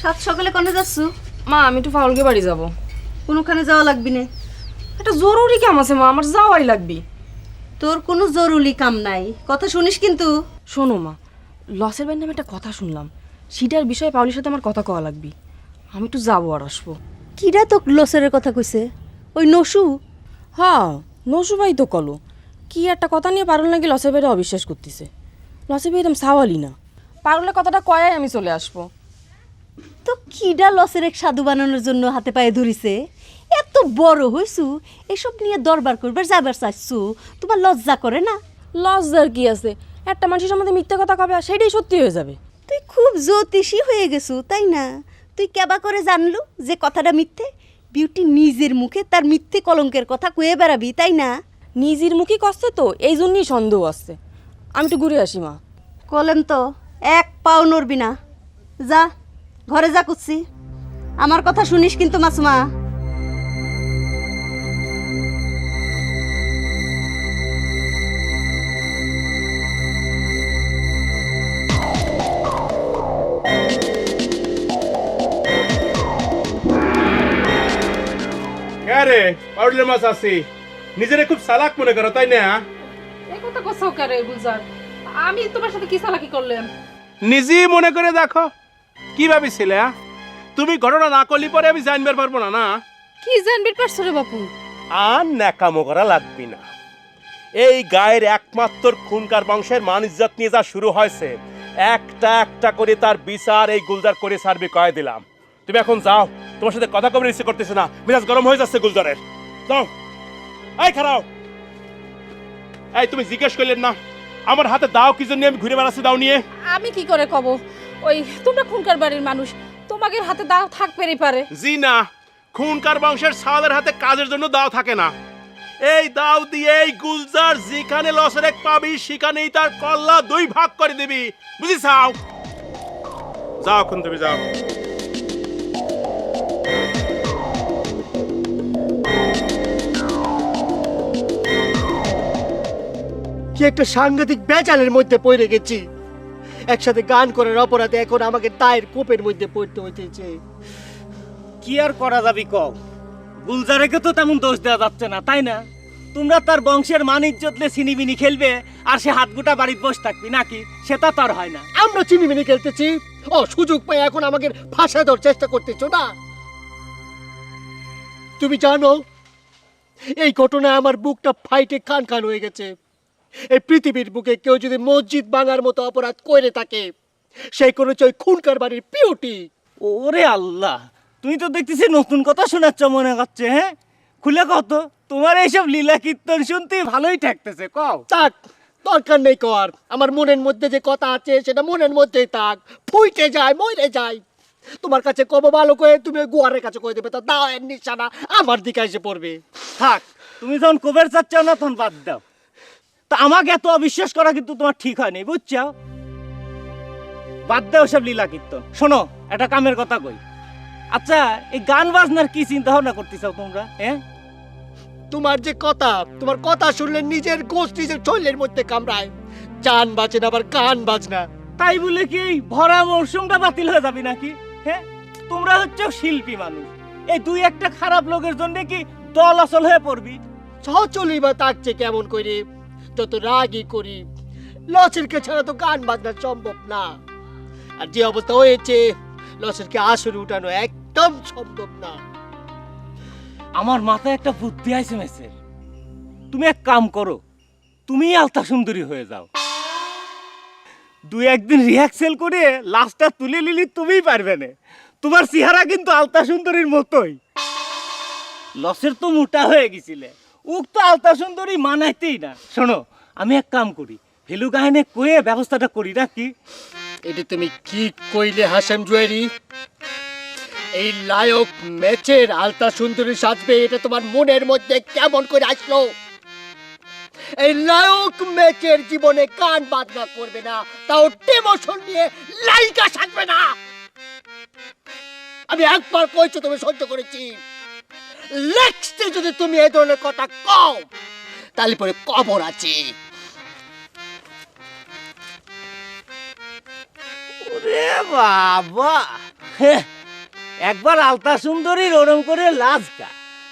সাত সকালে কোনে যাচ্ছ? মা আমি একটু ফাউলকে বাড়ি যাব। কোনোখানে যাওয়া লাগবি না। একটা জরুরি কাম আছে মা, আমার যাওয়াই লাগবে। তোর কোনো জরুরি কাম নাই, কথা শুনিস কিন্তু। শোনো মা, লসের ভাইয়ের নামে একটা কথা শুনলাম, সেটার বিষয়ে পাউলির সাথে আমার কথা কওয়া লাগবে। আমি একটু যাবো আর আসবো। কিরা তো লসের কথা কইছে? ওই নসু? হ্যাঁ, নসু ভাই তো কলো কি একটা কথা নিয়ে পারুল নাকি লসের ভাইরা অবিশ্বাস করতেছে। লসের ভাই এরকম সাওয়ালি না, পারুলের কথাটা কয়াই আমি চলে আসবো। তো কিডা লসের এক সাধু বানানোর জন্য হাতে পায়ে ধরিছে? এত বড় হইছু, এসব নিয়ে দরবার করবার যাবার চাইছু, তোমার লজ্জা করে না? লজ্জার কি আছে? একটা মানুষের সম্বন্ধে মিথ্যা কথা কবে আর সেটাই সত্যি হয়ে যাবে। তুই খুব জ্যোতিষী হয়ে গেছু তাই না? তুই কেবা করে জানলু যে কথাটা মিথ্যে? বিউটি নিজের মুখে তার মিথ্যে কলঙ্কের কথা কয়ে বেড়াবি তাই না? নিজের মুখে কষ্টে তো এই জন্যই সন্দেহ আসছে। আমি একটু ঘুরে আসি মা। কলেম তো এক পাও নড়বি না, যা ঘরে যা করছি। আমার কথা শুনিস কিন্তু মাসুমা। মনে পাউডার মাছ আছি নিজেরে খুব চালাক মনে করো তাই না? এই কথা কোথাও করে গুলজার, আমি তোমার সাথে কি চালাকি করলাম? নিজেই মনে করে দেখো কি ভাবিছিলে? তুমি ঘটনা না করলি পরে আমি জানবার পারবো না। না কি জানবি পারছো রে বাপু? আর ন্যাকামো করা লাগবে না। এই গায়ের একমাত্র খুনকার বংশের মান ইজ্জত নিয়ে যা শুরু হয়েছে, একটা একটা করে তার বিচার এই গুলজার করে সার্ভে কয়ে দিলাম। তুমি এখন যাও, তোমার সাথে কথা কবে ইচ্ছে করতেছে না, মেজাজ গরম হয়ে যাচ্ছে গুলজারের। যাও। এই খারাও, এই তুমি জিজ্ঞেস করলেন না আমার হাতে দাও কি জন্য আমি ঘুরে বেড়াচ্ছি দাও নিয়ে? আমি কি করে কব? ওই তোমরা খুনকার বাড়ির মানুষ, তোমাদের হাতে দাও থাকবেই পারে। জি না, খুনকার বংশের সাওয়ালের হাতে কাজের জন্য দাও থাকে না। এই দাও দিয়ে এই গুলজার যেখানে লসের এক পাবি সেখানেই তার কল্লা 2 ভাগ করে দিবি, বুঝিছাও? যাও এখন তুমি যাও। কি একটা সাংঘাতিক বেচালের মধ্যে পড়ে গেছি। একসাথে গান করার অপরাধে এখন আমাকে দায়ের কোপের মধ্যে পড়তে হইতেছে। কি আর করা যাবি কও? গুলজারেকে তো তেমন দোষ দেওয়া যাচ্ছে না, তাই না? তোমরা তার বংশের মান ইজ্জতলে ছিনিবিনি খেলবে আর সে হাতগোটা বাড়িতে বসে থাকবি নাকি? সেটা তো আর হয় না। আমরা চিনিমিনি খেলতেছি, ও সুযোগ পাই এখন আমাকে ফাঁসা দেওয়ার চেষ্টা করতেছো না? তুমি জানো এই ঘটনায় আমার বুকটা ফাইটে খান খান হয়ে গেছে। এই পৃথিবীর বুকে কেউ যদি মসজিদ ভাঙার মতো অপরাধ করে থাকে, সেই করেছে ওই খুনকার বাড়ির পিওটি। ওরে আল্লাহ, তুই তো দেখতেছি নতুন কথা শোনাচ্ছ মনে করছে। হ্যাঁ, খুলে কত তোমার এইসব লীলা কীর্তন শুনতে ভালোই ঠেকতেছে। কও থাক, দরকার নেই কর। আমার মনের মধ্যে যে কথা আছে সেটা মনের মধ্যেই থাক, ফুইটে যায় মরে যায়। তোমার কাছে কব ভালো করে, তুমি ওই গোয়ারের কাছে কয়ে দেবে, তা দাও এর নিশানা আমার দিকে এসে পড়বে। থাক, তুমি যখন কবের চাচ্ছ না তখন বাদ দাও। তা আমাকে এত অবিশ্বাস করা কিন্তু তোমার ঠিক হয়নি, বুঝছো? বাদ দাও সব লীলা কীর্তন। শোনো, একটা কামের কথা কই। আচ্ছা, এই গান বাজনার কি চিন্তা ভাবনা করতেছো তোমরা? হ্যাঁ, তোমার যে কথা, তোমার কথা শুনলে নিজের গোষ্ঠ নিজের শরীরের মধ্যে কামড়ায়। জান বাজে না, আবার গান বাজনা। তাই বলে কি এই ভরা মরশুমটা বাতিল হয়ে যাবে নাকি? হ্যাঁ, তোমরা হচ্ছে শিল্পী মানুষ, এই 2-1টা খারাপ লোকের জন্য কি দল আসল হয়ে পড়বি? চলি বা থাকছে কেমন করে, তত রাগই করি। লসেরকে ছাড়া তো গান বাজনা সম্ভব না। আর যে অবস্থা হয়েছে, লসেরকে আসরে উঠানো একদম সম্ভব না। আমার মাথায় একটা বুদ্ধি আইছে মেসের। তুমি এক কাম করো, তুমি আলতা সুন্দরী হয়ে যাও। 2-1 দিন রিহার্সেল করে লাস্টটা তুলে নিলি তুমিই পারবে না। তোমার চেহারা কিন্তু আলতা সুন্দরীর মতোই। লসের তো মোটা হয়ে গেছিলে, উক্ত আলতা সুন্দরী মানাইতেই না। শোনো, আমি এক কাম করি, ফেলু গায়নে কয়ে ব্যবস্থাটা করি নাকি? এটা তুমি কি কইলে হাসান জুয়েরি? এই লায়ক ম্যাচের আলতা সুন্দরী সাজবে, এটা তোমার মনের মধ্যে কেমন করে আসলো? এই লায়ক ম্যাচের জীবনে গান বাজনা করবে না, তাও টেমোশন নিয়ে লাইকা সাজবে না। আমি একবার কইছো, তুমি সহ্য করেছি। নেক্সটে যদি তুমি এই ধরনের কথা কও, তাহলে পরে কবর আছে। ওরে বাবা, একবার আলতা সুন্দরীর ওরম করে লাজকা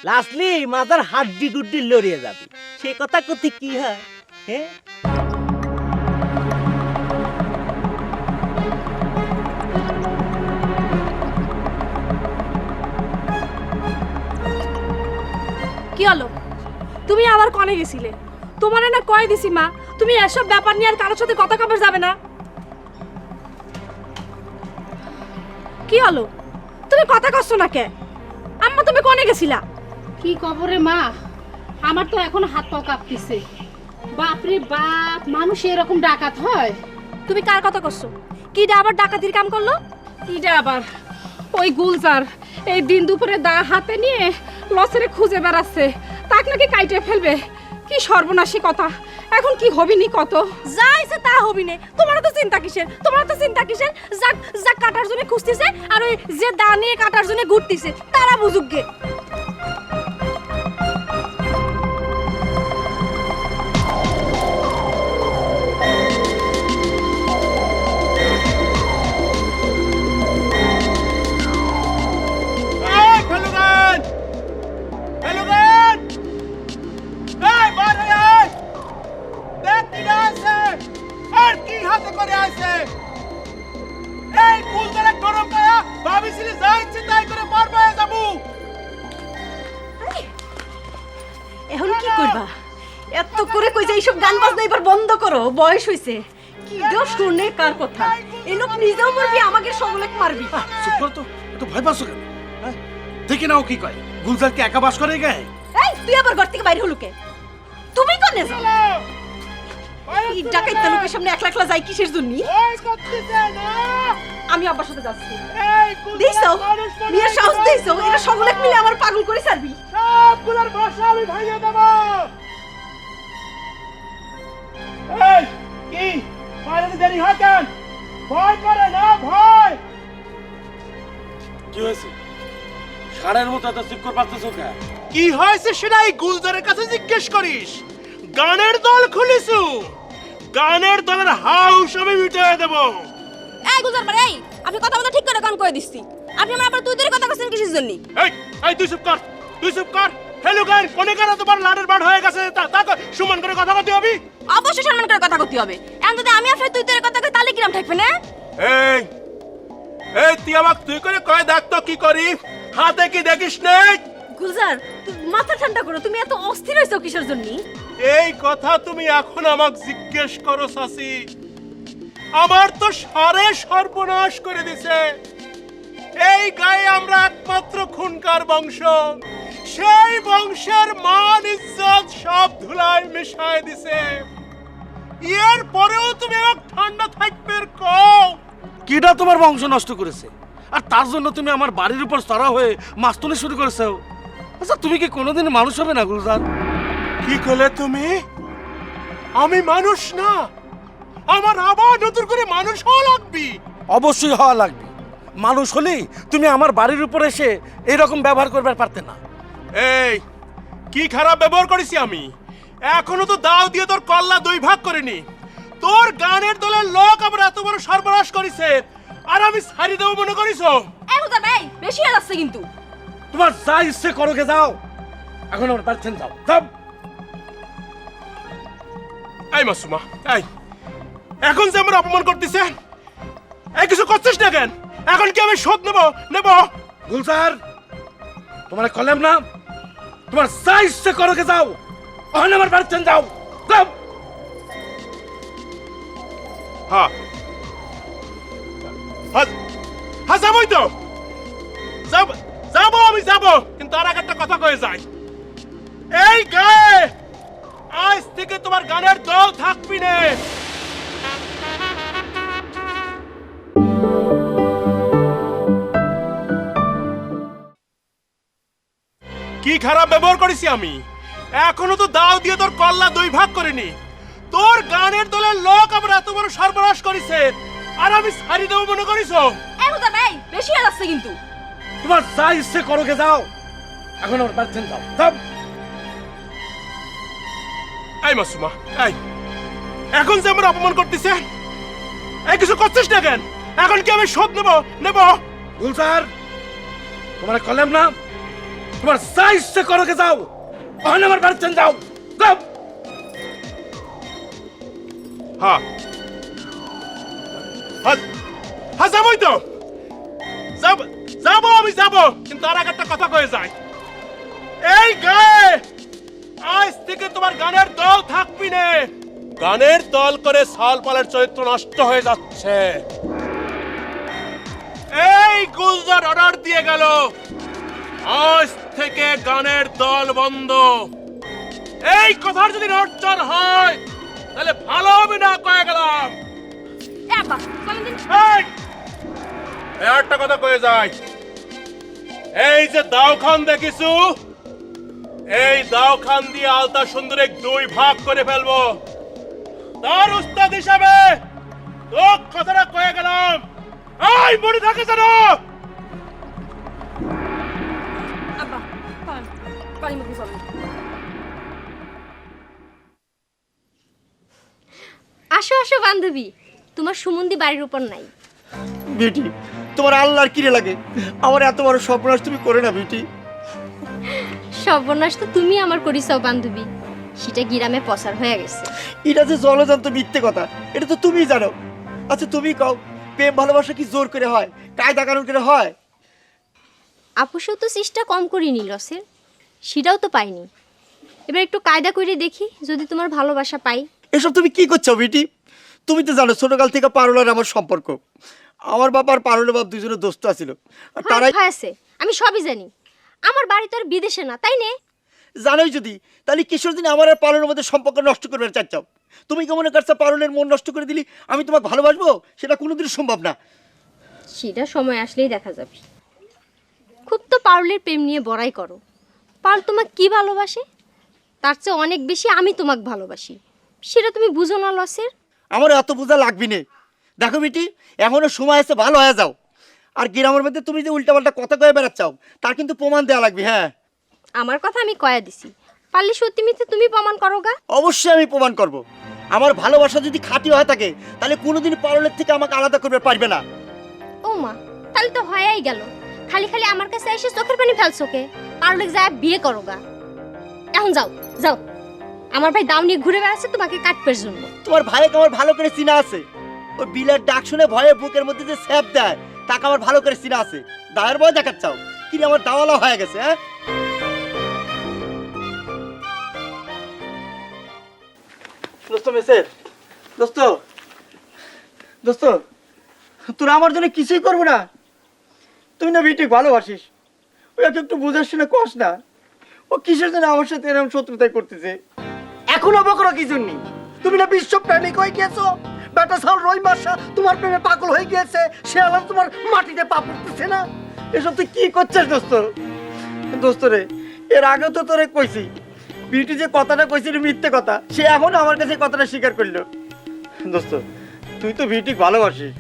লাসলি মাথার হাড্ডি গুড্ডি লড়িয়ে যাবে। সে কথা কথি কি হয়? হ্যাঁ, কি হলো? তুমি আবার কনে গেছিলে? তোমার না কয় দিছি মা, তুমি এসব ব্যাপার নিয়ে আর কারোর সাথে কথা কবার যাবে না। কি হলো? তুমি কথা কচ্ছো না কে? আম্মা তুমি কনে গেছিলা? কি খবরে মা, আমার তো এখন হাত পা কাঁপতেছে। বাপরে বাপ, মানুষ এরকম ডাকাত হয়? তুমি কার কথা করছো? কিডা আবার ডাকাতির কাম করলো? কিডা আবার? ওই গুলজার এই দিন দুপুরে দা হাতে নিয়ে লসেরে খুঁজে বেড়াচ্ছে, তাক নাকি কাইটে ফেলবে। কি সর্বনাশী কথা! এখন কি হবিনি কত? যাইছে তা হবি নে, তোমার তো চিন্তা কিসের? তোমার তো চিন্তা কিসের? যাক যাক কাটার জন্য খুঁজতেছে, আর ওই যে দা নিয়ে কাটার জন্য ঘুরতেছে তারা বুঝুক গে। ফেলুগান! ফেলুগান! হাতে করে আছে। এই গুলজারে গরম পায়া ভাবিছিলি যা ইচ্ছে তাই করে পার পায়া যাবো। এখন কি করবা? এত করে কই যে এইসব গান বাজনা এবার বন্ধ করো, বয়স হইছে। কি দোষ শুনে কার কথা? এই লোক নিজেও মারবি, আমাকে সকলে মারবি। চুপ কর তো, এত ভয় পাচ্ছ কেন? হ্যাঁ? দেখে নাও কি কয়, গুলজারকে একা বাস করে গায়ে? এই তুই আবার ঘর থেকে বাইরে হলুকে? তুমি কোনে যাও? এই ডাকাইতে লোকের সামনে একলা একলা যাই কিসের জন্য? ওই করতেছে না। আমি আব্বার সাথে যাচ্ছি। এই গুলজার দিছো মানুষ মনে বিয়ের সাহস দিছো, এরা সকলে মিলে আমার পাগল করে ছাড়বি। সবগুলোর ভাষা আমি ভাঙিয়ে দেব। এই কি বাইরে দেরি হয় কেন? ভয় করে না ভয়। কি হয়েছে? সারের মতো এত চিৎকার পাচ্ছ কেন? কি হয়েছে সেটা এই গুলজারের কাছে জিজ্ঞেস করিস। গানের দল খুলিছু, গানের দলের হাউস আমি মিটিয়ে দেব। এই গুজার ভাই, এই আপনি কথা বলা ঠিক করে কান করে দিচ্ছি। আপনি আমার আবার তুই কথা কইছেন কিসের জন্য? এই এই তুই চুপ কর, তুই চুপ কর। হেলো গান কোনে গান তোমার লাডের বাড় হয়ে গেছে, তাকে সুমান করে কথা বলতে হবে। অবশ্যই সম্মান করে কথা কইতে হবে। এখন যদি আমি আপনার তুই কথা কই তাহলে কিরাম থাকবে না? এই এই তুই আমাকে তুই করে কয় দেখ তো কি করি, হাতে কি দেখিস নেই? গুলজার তুই মাথা ঠান্ডা করো, তুমি এত অস্থির হইছো কিসের জন্য? এই কথা তুমি এখন আমাকে জিজ্ঞেস করো সাসি? আমার তো সারে সর্বনাশ করে দিছে। এই গায়ে আমরা একমাত্র খুনকার বংশ, সেই বংশের মান ইজ্জত সব ধুলায় মিশায় দিছে। এর পরেও তুমি আমাকে ঠান্ডা থাকবে কও? কিটা তোমার বংশ নষ্ট করেছে, আর তার জন্য তুমি আমার বাড়ির উপর চড়া হয়ে মাস্তুনি শুরু করেছো? আচ্ছা তুমি কি কোনোদিন মানুষ হবে না গুলজার? কি করলে তুমি? আমি মানুষ না, আমার আবার নতুন করে মানুষ হওয়া লাগবে। অবশ্যই হওয়া লাগবে। মানুষ হলেই তুমি আমার বাড়ির উপর এসে এইরকম ব্যবহার করবার পারতে না। এই কি খারাপ ব্যবহার করেছি আমি? এখনো তো দাও দিয়ে তোর কল্লা দুই ভাগ করিনি। তোর গানের দলের লোক আবার এত বড় সর্বনাশ করেছে, আর আমি ছাড়ি দেবো মনে করিস? এই গুজার ভাই, বেশি হয়ে যাচ্ছে কিন্তু। তোমার যা ইচ্ছে করোগে যাও, এখন আমার বাড়িতে যাও যাও। এই মাসুমা, এই এখন যে আমার অপমান করতেছে, এই কিছু করছিস না কেন? এখন কি আমি শোধ নেব? গুলজার তোমার কলেম না, তোমার যা ইচ্ছে করোগে যাও, এখন আমার বাড়িতে যাও যাও। হ্যাঁ হ্যাঁ যাবই তো, যাবো আমি যাবো, কিন্তু আর একটা কথা কয়ে যাই। এই গায়ে আজ থেকে তোমার গানের দল থাকবি না। কি খারাপ ব্যবহার করেছি আমি? এখনো তো দাও দিয়ে তোর কল্লা দুই ভাগ করিনি। তোর গানের দলের লোক আবার এত বড় সর্বনাশ করেছে, আর আমি ছাড়ি দেবো মনে করিস? এই গুজার ভাই, বেশি হয়ে যাচ্ছে কিন্তু। তোমার যা ইচ্ছে করোগে যাও, এখন আমার বাড়িতে যাও যাও। এই মাসুমা, এই এখন যে আমার অপমান করতেছে, এই কিছু করছিস না কেন? এখন কি আমি শোধ নেব? গুলজার তোমার কলেম না, তোমার যা ইচ্ছে করোগে যাও, এখন আমার বাড়িতে যাও যাও। হ্যাঁ হ্যাঁ যাবই তো, যাবো আমি যাবো, কিন্তু আর একটা কথা কয়ে যাই। এই গায়ে আজ থেকে তোমার গানের দল থাকবি না। গানের দল করে সালপালের চরিত্র নষ্ট হয়ে যাচ্ছে। এই গুলজার অর্ডার দিয়ে গেল, আজ থেকে গানের দল বন্ধ। এই কথার যদি নড়চড় হয় তাহলে ভালো হবে না, কয়ে গেলাম। এ আব্বা, কোনদিন এই একটা কথা কয়ে যাই। এই যে দাও খান দেখিছু, এই দাও খান দিয়ে আলতা সুন্দরে দুই ভাগ করে ফেলবো। তার উস্তাদ হিসাবে তোর কথাটা কয়ে গেলাম, এই মনে থাকে জানো? আব্বা, পানি মুখে চলেন। আসো আসো বান্ধবী, তোমার সুমন্দি বাড়ির উপর নাই। বিউটি তোমার আল্লাহর কিরে লাগে, আমার এত বড় সর্বনাশ তুমি করে না বিউটি। সর্বনাশ তো তুমি আমার করিসাও বান্ধবী, সেটা গ্রামে প্রচার হয়ে গেছে। এটা যে জলজান্ত মিথ্যে কথা, এটা তো তুমিই জানো। আচ্ছা তুমি কও, প্রেম ভালোবাসা কি জোর করে হয়, কায়দা কানুন করে হয়? আপুসেও তো চেষ্টা কম করিনি লসের, সেটাও তো পাইনি। এবার একটু কায়দা করে দেখি যদি তোমার ভালোবাসা পাই। এসব তুমি কি করছো বিটি? তুমি তো জানো ছোটকাল থেকে পারুল আর আমার সম্পর্ক। আমার বাবা আর পারুলের বাপ দুজনের দোস্ত আছিল, আর তারাই হয়েছে, আমি সবই জানি। আমার বাড়ি তো আর বিদেশে না, তাই নে? জানোই যদি, তাহলে কিশোর দিন আমার আর পারুলের মধ্যে সম্পর্ক নষ্ট করবে চাচ্ছাও। তুমি কি মনে করছো পারুলের মন নষ্ট করে দিলি আমি তোমাকে ভালোবাসবো? সেটা কোনোদিন সম্ভব না। সেটা সময় আসলেই দেখা যাবে। খুব তো পারুলের প্রেম নিয়ে বড়াই করো। পারুল তোমাকে কি ভালোবাসে, তার চেয়ে অনেক বেশি আমি তোমাকে ভালোবাসি। সেটা তুমি বুঝো না লসের? আমার এত বোঝা লাগবি না। দেখো বিটি, এখনো সময় আছে, ভালো হয়ে যাও। আর গ্রামের মধ্যে তুমি যে উল্টাপাল্টা কথা কয়ে বেড়াচ্ছাও তার কিন্তু প্রমাণ দেওয়া লাগবে। হ্যাঁ, আমার কথা আমি কয়া দিছি, পারলে সত্যি মিথ্যে তুমি প্রমাণ করো গা। অবশ্যই আমি প্রমাণ করব। আমার ভালোবাসা যদি খাঁটি হয়ে থাকে তাহলে কোনোদিন পারুলের থেকে আমাকে আলাদা করবে পারবে না। ও মা, তাহলে তো হয়েই গেল। খালি খালি আমার কাছে এসে চোখের পানি ফেলছো কে? পারুলে যায় বিয়ে করো গা। এখন যাও যাও, আমার ভাই দাও নিয়ে ঘুরে বেড়াচ্ছে তোমাকে কাটপের জন্য। তোমার ভাইকে আমার ভালো করে চিনা আছে। ওই বিলের ডাক শুনে ভয়ে বুকের মধ্যে যে স্যাপ দেয় তাকে আমার ভালো করে চিনা আছে। দায়ের ভয় দেখাচ্ছাও কি আমার দাওয়ালা হয়ে গেছে? হ্যাঁ, দোস্ত মেসের দোস্ত, দোস্ত তোরা আমার জন্য কিছুই করবো না? তুই না বিটি ভালোবাসিস, ওকে একটু বুঝার শুনে কস না। ও কিসের জন্য আমার সাথে এরকম শত্রুতাই করতেছে? এখন অবকরা কি জন্য? তুমি না বিশ্ব প্রেমিক হয়ে গিয়েছো। বেটা সাল রই মাসা তোমার প্রেমে পাগল হয়ে গিয়েছে, সে আলাম তোমার মাটিতে পা পড়তেছে না। এসব তুই কি করছিস দোস্ত? দোস্ত রে, এর আগে তো তোরে কইছি বিটি যে কথাটা কইছিল মিথ্যে কথা, সে এখন আমার কাছে কথাটা স্বীকার করলো। দোস্ত তুই তো বিটি ভালোবাসিস,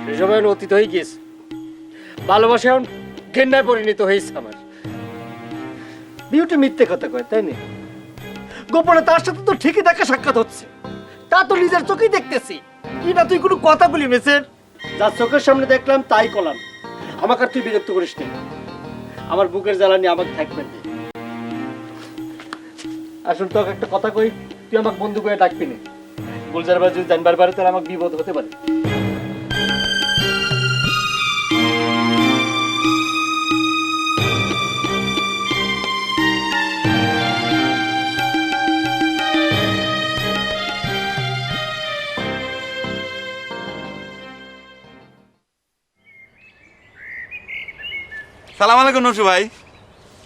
সেসব এখন অতীত হয়ে গিয়েছে। ভালোবাসা এখন ঘেন্নায় পরিণত হয়েছে আমার। বিউটি মিথ্যে কথা কয় তাই না? গোপনে তার সাথে তো ঠিকই দেখা সাক্ষাৎ হচ্ছে, তা তো নিজের চোখেই দেখতেছি। এটা তুই কোনো কথা বলি মেসের? যা চোখের সামনে দেখলাম তাই কলাম। আমাকে আর তুই বিরক্ত করিস নি। আমার বুকের জ্বালানি আমাকে থাকবে না। আসলে তোকে একটা কথা কই, তুই আমাকে বন্ধু করে ডাকবি না। গুলজার বাজু জানবার পারে তাহলে আমাকে বিপদ হতে পারে। সালাম আলাইকুম নসু ভাই,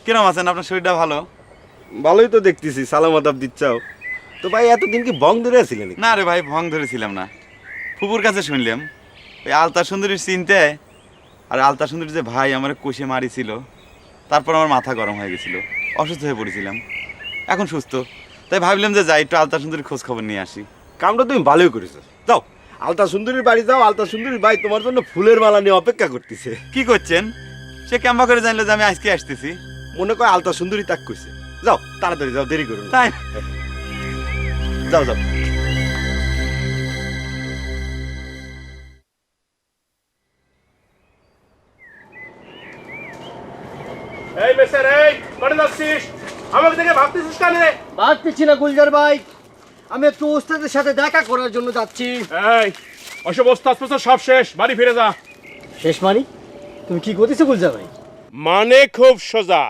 কিরম আছেন? আপনার শরীরটা ভালো? ভালোই তো দেখতেছি, সালাম আদাব দিচ্ছাও। তো ভাই এতদিন কি বং ধরে ছিলেন? না রে ভাই, ভং ধরেছিলাম না। ফুপুর কাছে শুনলাম ওই আলতা সুন্দরীর চিনতে, আর আলতা সুন্দরী যে ভাই আমার কষে মারিছিল, তারপর আমার মাথা গরম হয়ে গেছিল, অসুস্থ হয়ে পড়েছিলাম। এখন সুস্থ, তাই ভাবলাম যে যাই একটু আলতা সুন্দরীর খোঁজ খবর নিয়ে আসি। কামটা তুমি ভালোই করেছো। যাও আলতা সুন্দরীর বাড়ি যাও, আলতা সুন্দরীর ভাই তোমার জন্য ফুলের মালা নিয়ে অপেক্ষা করতেছে। কি করছেন? সে কেমবা করে জানলো যে আমি আজকে আসতেছি? মনে করে আলতা সুন্দরী তাক কইছে। যাও তাড়াতাড়ি যাও, দেরি করো না। তাই যাও যাও। এই মেসের, এই করে যাচ্ছিস? আমাকে দেখে ভাবতেছিস কেন রে? ভাবতেছি না গুলজার ভাই, আমি একটু ওস্তাদের সাথে দেখা করার জন্য যাচ্ছি। এই ওসব ওস্তাদ ফোস্তাদ সব শেষ, বাড়ি ফিরে যা। শেষ মানি? তুমি কি করতেছো গুলজার ভাই? মানে খুব সোজা,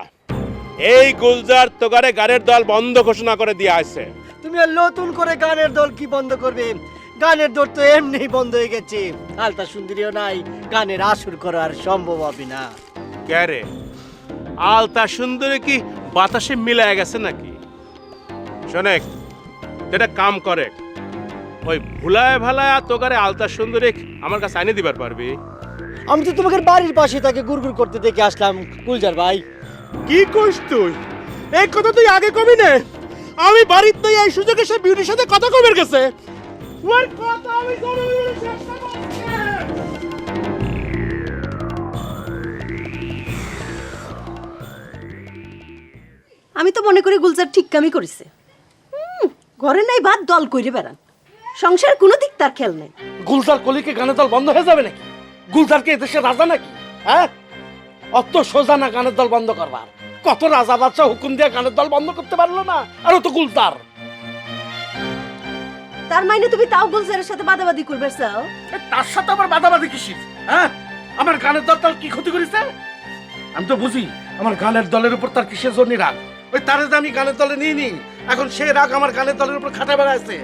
এই গুলজার তোগারে গানের দল বন্ধ ঘোষণা করে দিয়ে আছে। তুমি আর নতুন করে গানের দল কি বন্ধ করবে? গানের দল তো এমনি বন্ধ হয়ে গেছে। আলতা সুন্দরীও নাই, গানের আসর করার সম্ভব হবে না। কে রে, আলতা সুন্দরী কি বাতাসে মিলায় গেছে নাকি? শোনেক, যেটা কাম করে ওই ভুলায় ভালায় তোগারে আলতা সুন্দরী আমার কাছে আইনে দিবার পারবি? আমি তো তোমাদের বাড়ির পাশে তাকে গুড়গুড় করতে দেখে আসলাম গুলজার ভাই। কি কইস তুই? এই কথা তুই আগে কবি না। আমি বাড়ির তো এই সুযোগে সে বিউটির সাথে কথা কবের গেছে। ওই কথা আমি জরুরি চেষ্টা করছি। আমি তো মনে করি গুলজার ঠিক কামই করেছে। ঘরে নাই ভাত দল কইরে বেড়ান, সংসার কোনো দিক তার খেয়াল নাই। গুলজার কলিকে গানের দল বন্ধ হয়ে যাবে নাকি? গুলজার কি এদেশের রাজা নাকি? হ্যাঁ, অত সোজা না গানের দল বন্ধ করবার। কত রাজা বাদশা হুকুম দিয়ে গানের দল বন্ধ করতে পারলো না, আর ও তো গুলজার। তার মানে তুমি তাও গুলজারের সাথে বাদাবাদি করবে চাও? তার সাথে আমার বাদাবাদি কিসির? হ্যাঁ, আমার গানের দল তার কি ক্ষতি করেছে? আমি তো বুঝি আমার গানের দলের উপর তার কিসের জন্য রাগ। ওই তারে যে আমি গানের দলে নিয়ে নি, এখন সে রাগ আমার গানের দলের উপর খাটা বেড়াচ্ছে।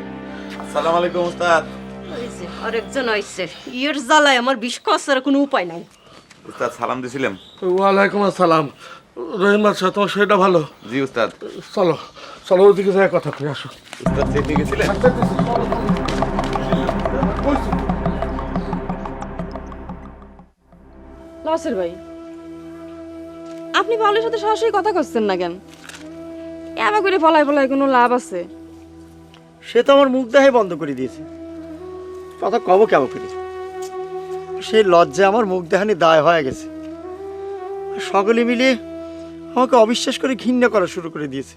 আসসালামু আলাইকুম উস্তাদ। হইছে, আরেকজন আইছে। ইয়ের জ্বালায় আমার বিষ খাওয়ার কোনো উপায় নাই। উস্তাদ সালাম দিছিলাম। ওয়ালাইকুম আসসালাম। রহিম বাদশা, তোমার শরীরটা ভালো? জি উস্তাদ। চলো চলো, ওদিকে যাই কথা কই, আসো। উস্তাদ চেতে গেছিলেন? লসের ভাই, আপনি পাউলের সাথে সরাসরি কথা করছেন না কেন? এবার করে পলায় পলায় কোনো লাভ আছে? সে তো আমার মুখ দেখাই বন্ধ করে দিয়েছে, কথা কব কেমন করে। সেই লজ্জা আমার মুখ দেখানি দায় হয়ে গেছে। সকলে মিলিয়ে আমাকে অবিশ্বাস করে ঘৃণা করা শুরু করে দিয়েছে।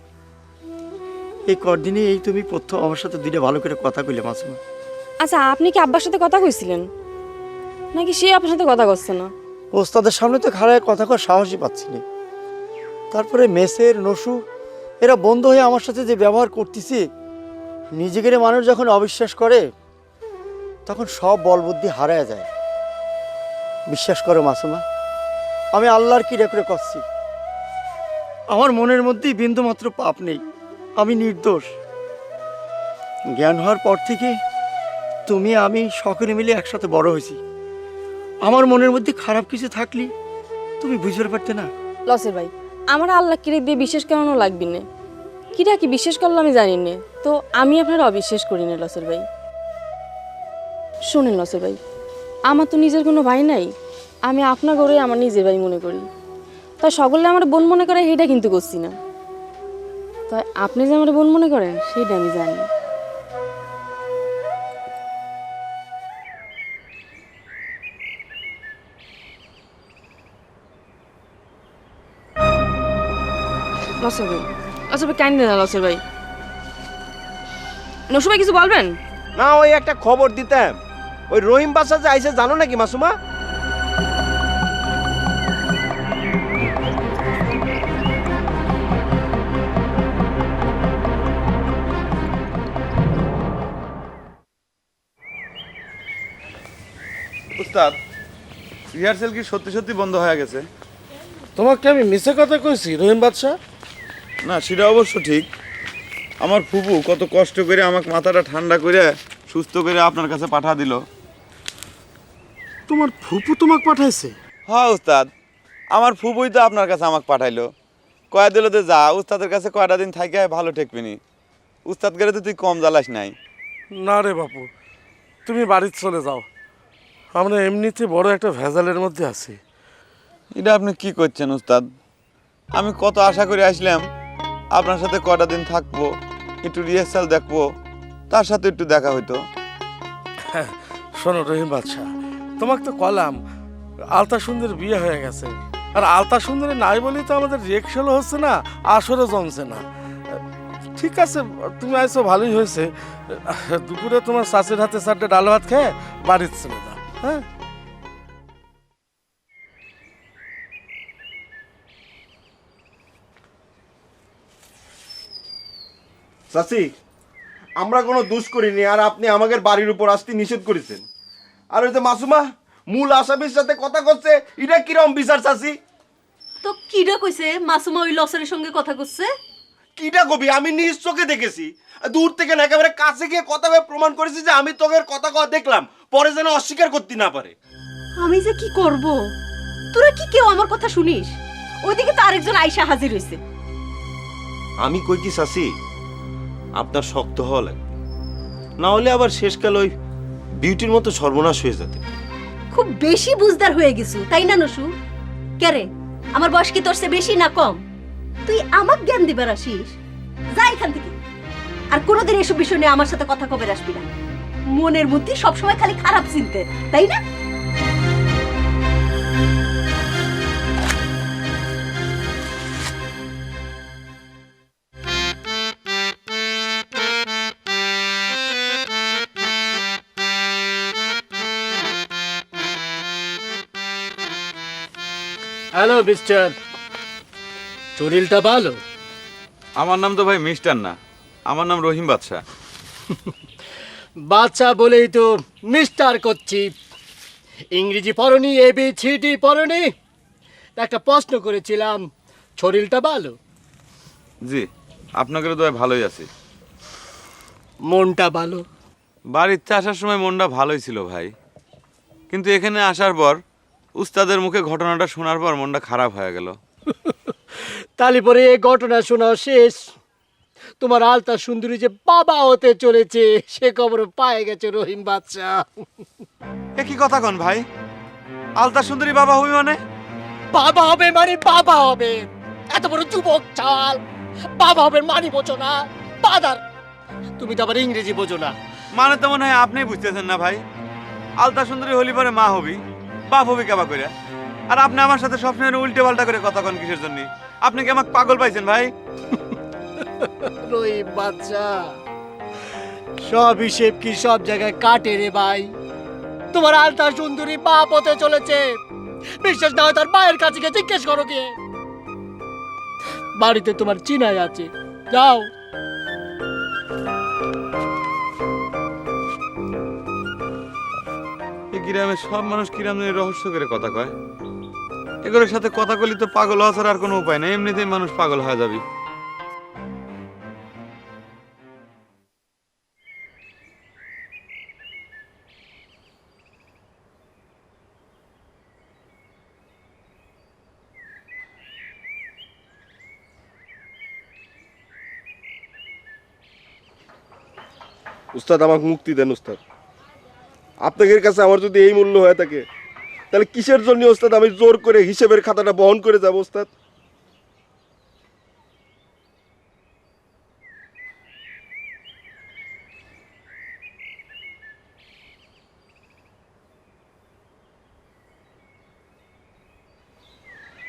এই কদিনে এই তুমি প্রথম আমার সাথে দুইটা ভালো করে কথা কইলে মাসুমা। আচ্ছা, আপনি কি আব্বার সাথে কথা কইছিলেন নাকি সে আপনার সাথে কথা করছে না? ওস্তাদের সামনে তো খাড়ায় কথা কর সাহসই পাচ্ছি না। তারপরে মেসের নসু এরা বন্ধ হয়ে আমার সাথে যে ব্যবহার করতেছে, নিজেকে মানুষ যখন অবিশ্বাস করে তখন সব বল বুদ্ধি হারায় যায়। বিশ্বাস করো মাসুমা, আমি আল্লাহর কিরা করে করছি, আমার মনের মধ্যেই বিন্দু মাত্র পাপ নেই, আমি নির্দোষ। জ্ঞান হওয়ার পর থেকে তুমি আমি সকলে মিলে একসাথে বড় হয়েছি। আমার মনের মধ্যে খারাপ কিছু থাকলে তুমি বুঝতে পারতে না। লসের ভাই, আমার আল্লাহ কিরে দিয়ে বিশ্বাস কেন লাগবি না? কিরা কি বিশ্বাস করলো আমি জানি না, তো আমি আপনার অবিশ্বাস করি না লসের ভাই। শোনেন লসের ভাই, আমার তো নিজের কোনো ভাই নাই, আমি আপনার ঘরে আমার নিজের ভাই মনে করি। তাই সকলে আমার বোন মনে করে সেইটা কিন্তু করছি না। তাই আপনি যে আমার বোন মনে করেন সেইটা আমি জানি। লসের ভাই, লসের ভাই কাইন্ডে না লসের ভাই। নসু ভাই কিছু বলবেন? না, ওই একটা খবর দিতাম। ওই রহিম বাদশা যে আইছে জানো নাকি মাসুমা? উস্তাদ, রিহার্সেল কি সত্যি সত্যি বন্ধ হয়ে গেছে? তোমাকে আমি মিছে কথা কইছি রহিম বাদশা? না, সেটা অবশ্য ঠিক। আমার ফুপু কত কষ্ট করে আমাকে মাথাটা ঠান্ডা করে সুস্থ করে আপনার কাছে পাঠা দিল। তোমার ফুপু তোমাকে পাঠাইছে? হ্যাঁ উস্তাদ, আমার ফুপুই তো আপনার কাছে আমাকে পাঠাইলো। কয়া দিল যে যা, উস্তাদের কাছে কয়টা দিন থাকে ভালো ঠেকবিনি। উস্তাদ গেলে তো তুই কম জ্বালাস নাই। না রে বাপু, তুমি বাড়িতে চলে যাও, আমরা এমনিতে বড় একটা ভেজালের মধ্যে আছি। এটা আপনি কি করছেন উস্তাদ? আমি কত আশা করে আসলাম আপনার সাথে কয়টা দিন থাকবো, একটু রিহার্সাল দেখবো, তার সাথে একটু দেখা হইতো। শোনো রহিম বাদশা, তোমাকে তো কলাম আলতা সুন্দর বিয়ে হয়ে গেছে, আর আলতা সুন্দরী নাই বলেই তো আমাদের রিয়েকশনও হচ্ছে না, আসরও জমছে না। ঠিক আছে, তুমি আইসো ভালোই হয়েছে। দুপুরে তোমার চাষের হাতে 4টে ডাল ভাত খেয়ে বাড়িতে চলে যাও। হ্যাঁ, চাচি, আমরা কোনো দোষ করিনি, আর আপনি আমাদের বাড়ির উপর আসতে নিষেধ করেছেন। আর ওই যে মাসুমা মূল আসামির সাথে কথা করছে, এটা কিরম বিচার চাচি? তো কিডা কইছে মাসুমা ওই লসের সঙ্গে কথা করছে? কিটা কবি? আমি নিজ চোখে দেখেছি, দূর থেকে না একেবারে কাছে গিয়ে কথা ভেবে প্রমাণ করেছি যে আমি তোকে কথা কথা দেখলাম, পরে যেন অস্বীকার করতে না পারে। আমি যে কি করব? তোরা কি কেউ আমার কথা শুনিস? ওইদিকে তো আরেকজন আয়শা হাজির হয়েছে। আমি কই কি চাচি, আপনার শক্ত হওয়া লাগবে, না হলে আবার শেষকাল ওই বিউটির মতো সর্বনাশ হয়ে যেতে। খুব বেশি বুঝদার হয়ে গেছু, তাই না নসু? কেরে, আমার বয়স কি তোর চেয়ে বেশি না কম? তুই আমাকে জ্ঞান দিবার আসিস? যা এখান থেকে, আর কোনোদিন এসব বিষয় নিয়ে আমার সাথে কথা কবে আসবি না। মনের মধ্যে সবসময় খালি খারাপ চিনতে, তাই না? হ্যালো মিস্টার, শরীরটা ভালো? আমার নাম তো ভাই মিস্টার না, আমার নাম রহিম বাদশা। বাচ্চা বলেই তো মিস্টার করছি। ইংরেজি পড়নি, ABCD পড়নি? একটা প্রশ্ন করেছিলাম, শরীরটা ভালো? জি, আপনাদের দয়া ভালোই আছে। মনটা ভালো? বাড়িতে আসার সময় মনটা ভালোই ছিল ভাই, কিন্তু এখানে আসার পর উস্তাদের মুখে ঘটনাটা শোনার পর মনটা খারাপ হয়ে গেল। তালি পরে এই ঘটনা শোনা শেষ। তোমার আলতা সুন্দরী যে বাবা হতে চলেছে সে খবর পায়ে গেছে রহিম বাচ্চা। এ কি কথা কন ভাই? আলতা সুন্দরী বাবা হবি মানে? বাবা হবে মানে বাবা হবে। এত বড় যুবক চাল বাবা হবে মানে বোঝো না? বাদার তুমি তো আবার ইংরেজি বোঝো না। মানে তো মনে হয় আপনি বুঝতেছেন না ভাই। আলতা সুন্দরী হলি পরে মা হবি, বাপ হবি কেবা করে। আর আপনি আমার সাথে সবসময় উল্টে পাল্টা করে কথা কন কিসের জন্য? আপনি কি আমাকে পাগল পাইছেন ভাই? রহিম বাচ্চা, সব হিসেব কি সব জায়গায় কাটে রে ভাই? তোমার আলতা সুন্দরী বাপ হতে চলেছে। বিশ্বাস না হয় তার মায়ের কাছে গিয়ে জিজ্ঞেস করো কে। বাড়িতে তোমার চিনাই আছে, যাও। এই গ্রামে সব মানুষ কিরাম জানি রহস্য করে কথা কয়। এগুলোর সাথে কথা কলি তো পাগল হওয়া ছাড়া আর কোনো উপায় নেই। এমনিতেই মানুষ পাগল হয়ে যাবে। উস্তাদ আমাকে মুক্তি দেন উস্তাদ। আপনাদের কাছে আমার যদি এই মূল্য হয়ে থাকে তাহলে কিসের জন্য ওস্তাদ আমি জোর করে হিসেবের খাতাটা বহন করে যাব ওস্তাদ?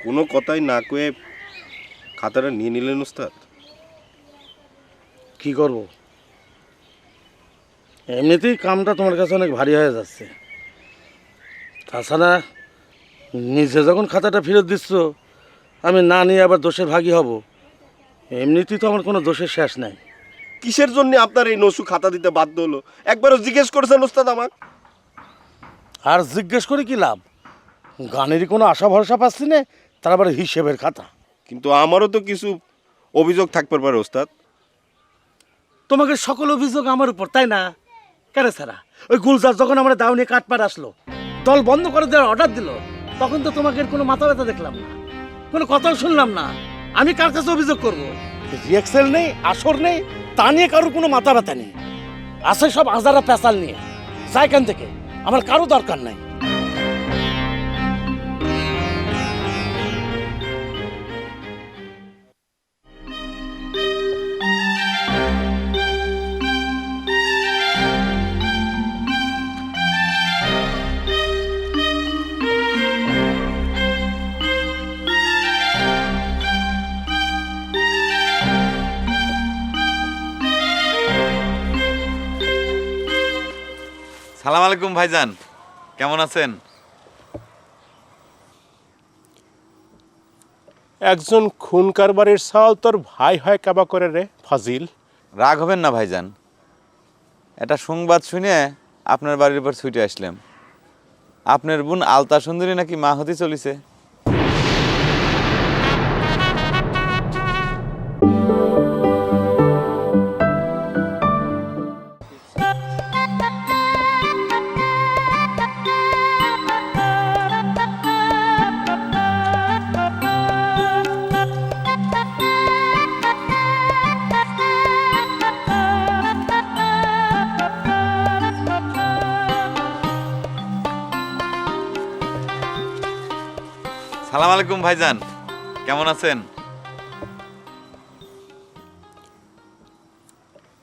কোনো কথাই না কয়ে খাতাটা নিয়ে নিলেন ওস্তাদ। কি করব? এমনিতেই কামটা তোমার কাছে অনেক ভারী হয়ে যাচ্ছে। তাছাড়া নিজে যখন খাতাটা ফেরত দিচ্ছ, আমি না নিয়ে আবার দোষের ভাগী হব। এমনিতেই তো আমার কোনো দোষের শেষ নাই। কিসের জন্য আপনার এই নসু খাতা দিতে বাধ্য হলো? একবারও জিজ্ঞেস করেছেন ওস্তাদ আমার? আর জিজ্ঞেস করে কি লাভ? গানেরই কোনো আশা ভরসা পাচ্ছি না, তার আবার হিসেবের খাতা। কিন্তু আমারও তো কিছু অভিযোগ থাকতে পারে ওস্তাদ। তোমাকে সকল অভিযোগ আমার উপর, তাই না? কেন ছাড়া ওই গুলজার যখন আমরা দাউনি কাটপাট আসলো, দল বন্ধ করে দেওয়ার অর্ডার দিল, তখন তো তোমাকে কোনো মাথা ব্যথা দেখলাম না, কোনো কথাও শুনলাম না। আমি কার কাছে অভিযোগ করব? রিয়েক্সেল নেই, আসর নেই, তা নিয়ে কারোর কোনো মাথা ব্যথা নেই। আছে সব আজারা পেঁচাল নিয়ে। যাইখান থেকে আমার কারো দরকার নাই। সালাম আলাইকুম ভাইজান, কেমন আছেন? একজন খুন কারবারের সাল তোর ভাই হয় কাবা করে রে ফাজিল। রাগ হবেন না ভাইজান, এটা সংবাদ শুনে আপনার বাড়ির উপর ছুটে আসলাম। আপনার বোন আলতা সুন্দরী নাকি মা হতে চলিছে। সালাম আলাইকুম ভাইজান, কেমন আছেন?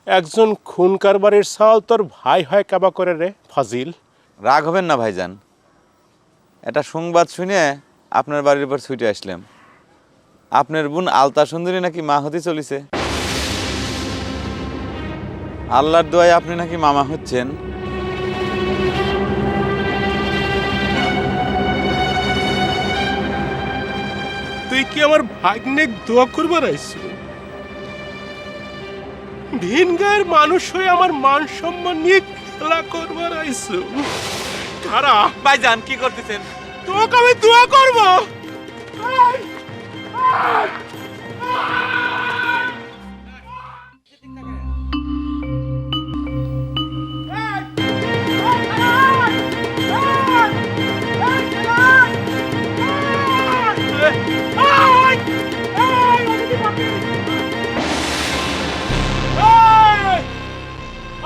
একজন খুন কারবারের সাল তোর ভাই হয় কাবা করে রে ফাজিল। রাগ হবেন না ভাইজান, এটা সংবাদ শুনে আপনার বাড়ির উপর ছুটে আসলাম। আপনার বোন আলতা সুন্দরী নাকি মা হতে চলিছে। আল্লাহর দোয়ায় আপনি নাকি মামা হচ্ছেন। তুই কি আমার ভাগ্নে দোয়া করবার আইস? ভিন গায়ের মানুষ হয়ে আমার মান সম্মান নিয়ে খেলা করবার আইছো? খারা ভাইজান কি করতেছেন? তোকে আমি দোয়া করবো।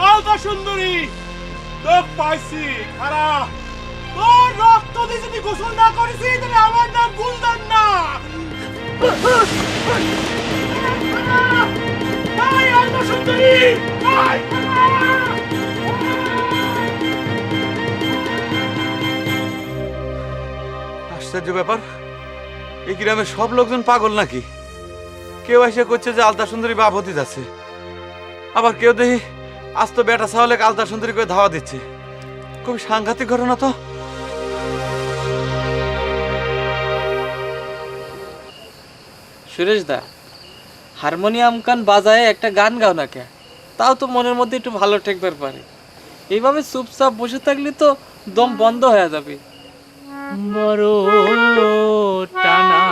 আলতা সুন্দরী তোক পাইছি। খারা তোর রক্ত দিয়ে যদি গোসল না করেছি তাহলে আমার নাম গুলদার না। আলতা সুন্দরী আশ্চর্য ব্যাপার, এই গ্রামে সব লোকজন পাগল নাকি? কেউ এসে করছে যে আলতা সুন্দরী বাপ হতে যাচ্ছে, আবার কেউ দেখি আজ তো বেটা ছাওয়ালে আলতা সুন্দরী করে ধাওয়া দিচ্ছে। খুবই সাংঘাতিক ঘটনা তো। সুরেশ দা, হারমোনিয়াম কান বাজায় একটা গান গাও না কে? তাও তো মনের মধ্যে একটু ভালো ঠেকবার পারে। এইভাবে চুপচাপ বসে থাকলে তো দম বন্ধ হয়ে যাবে। বড় টানা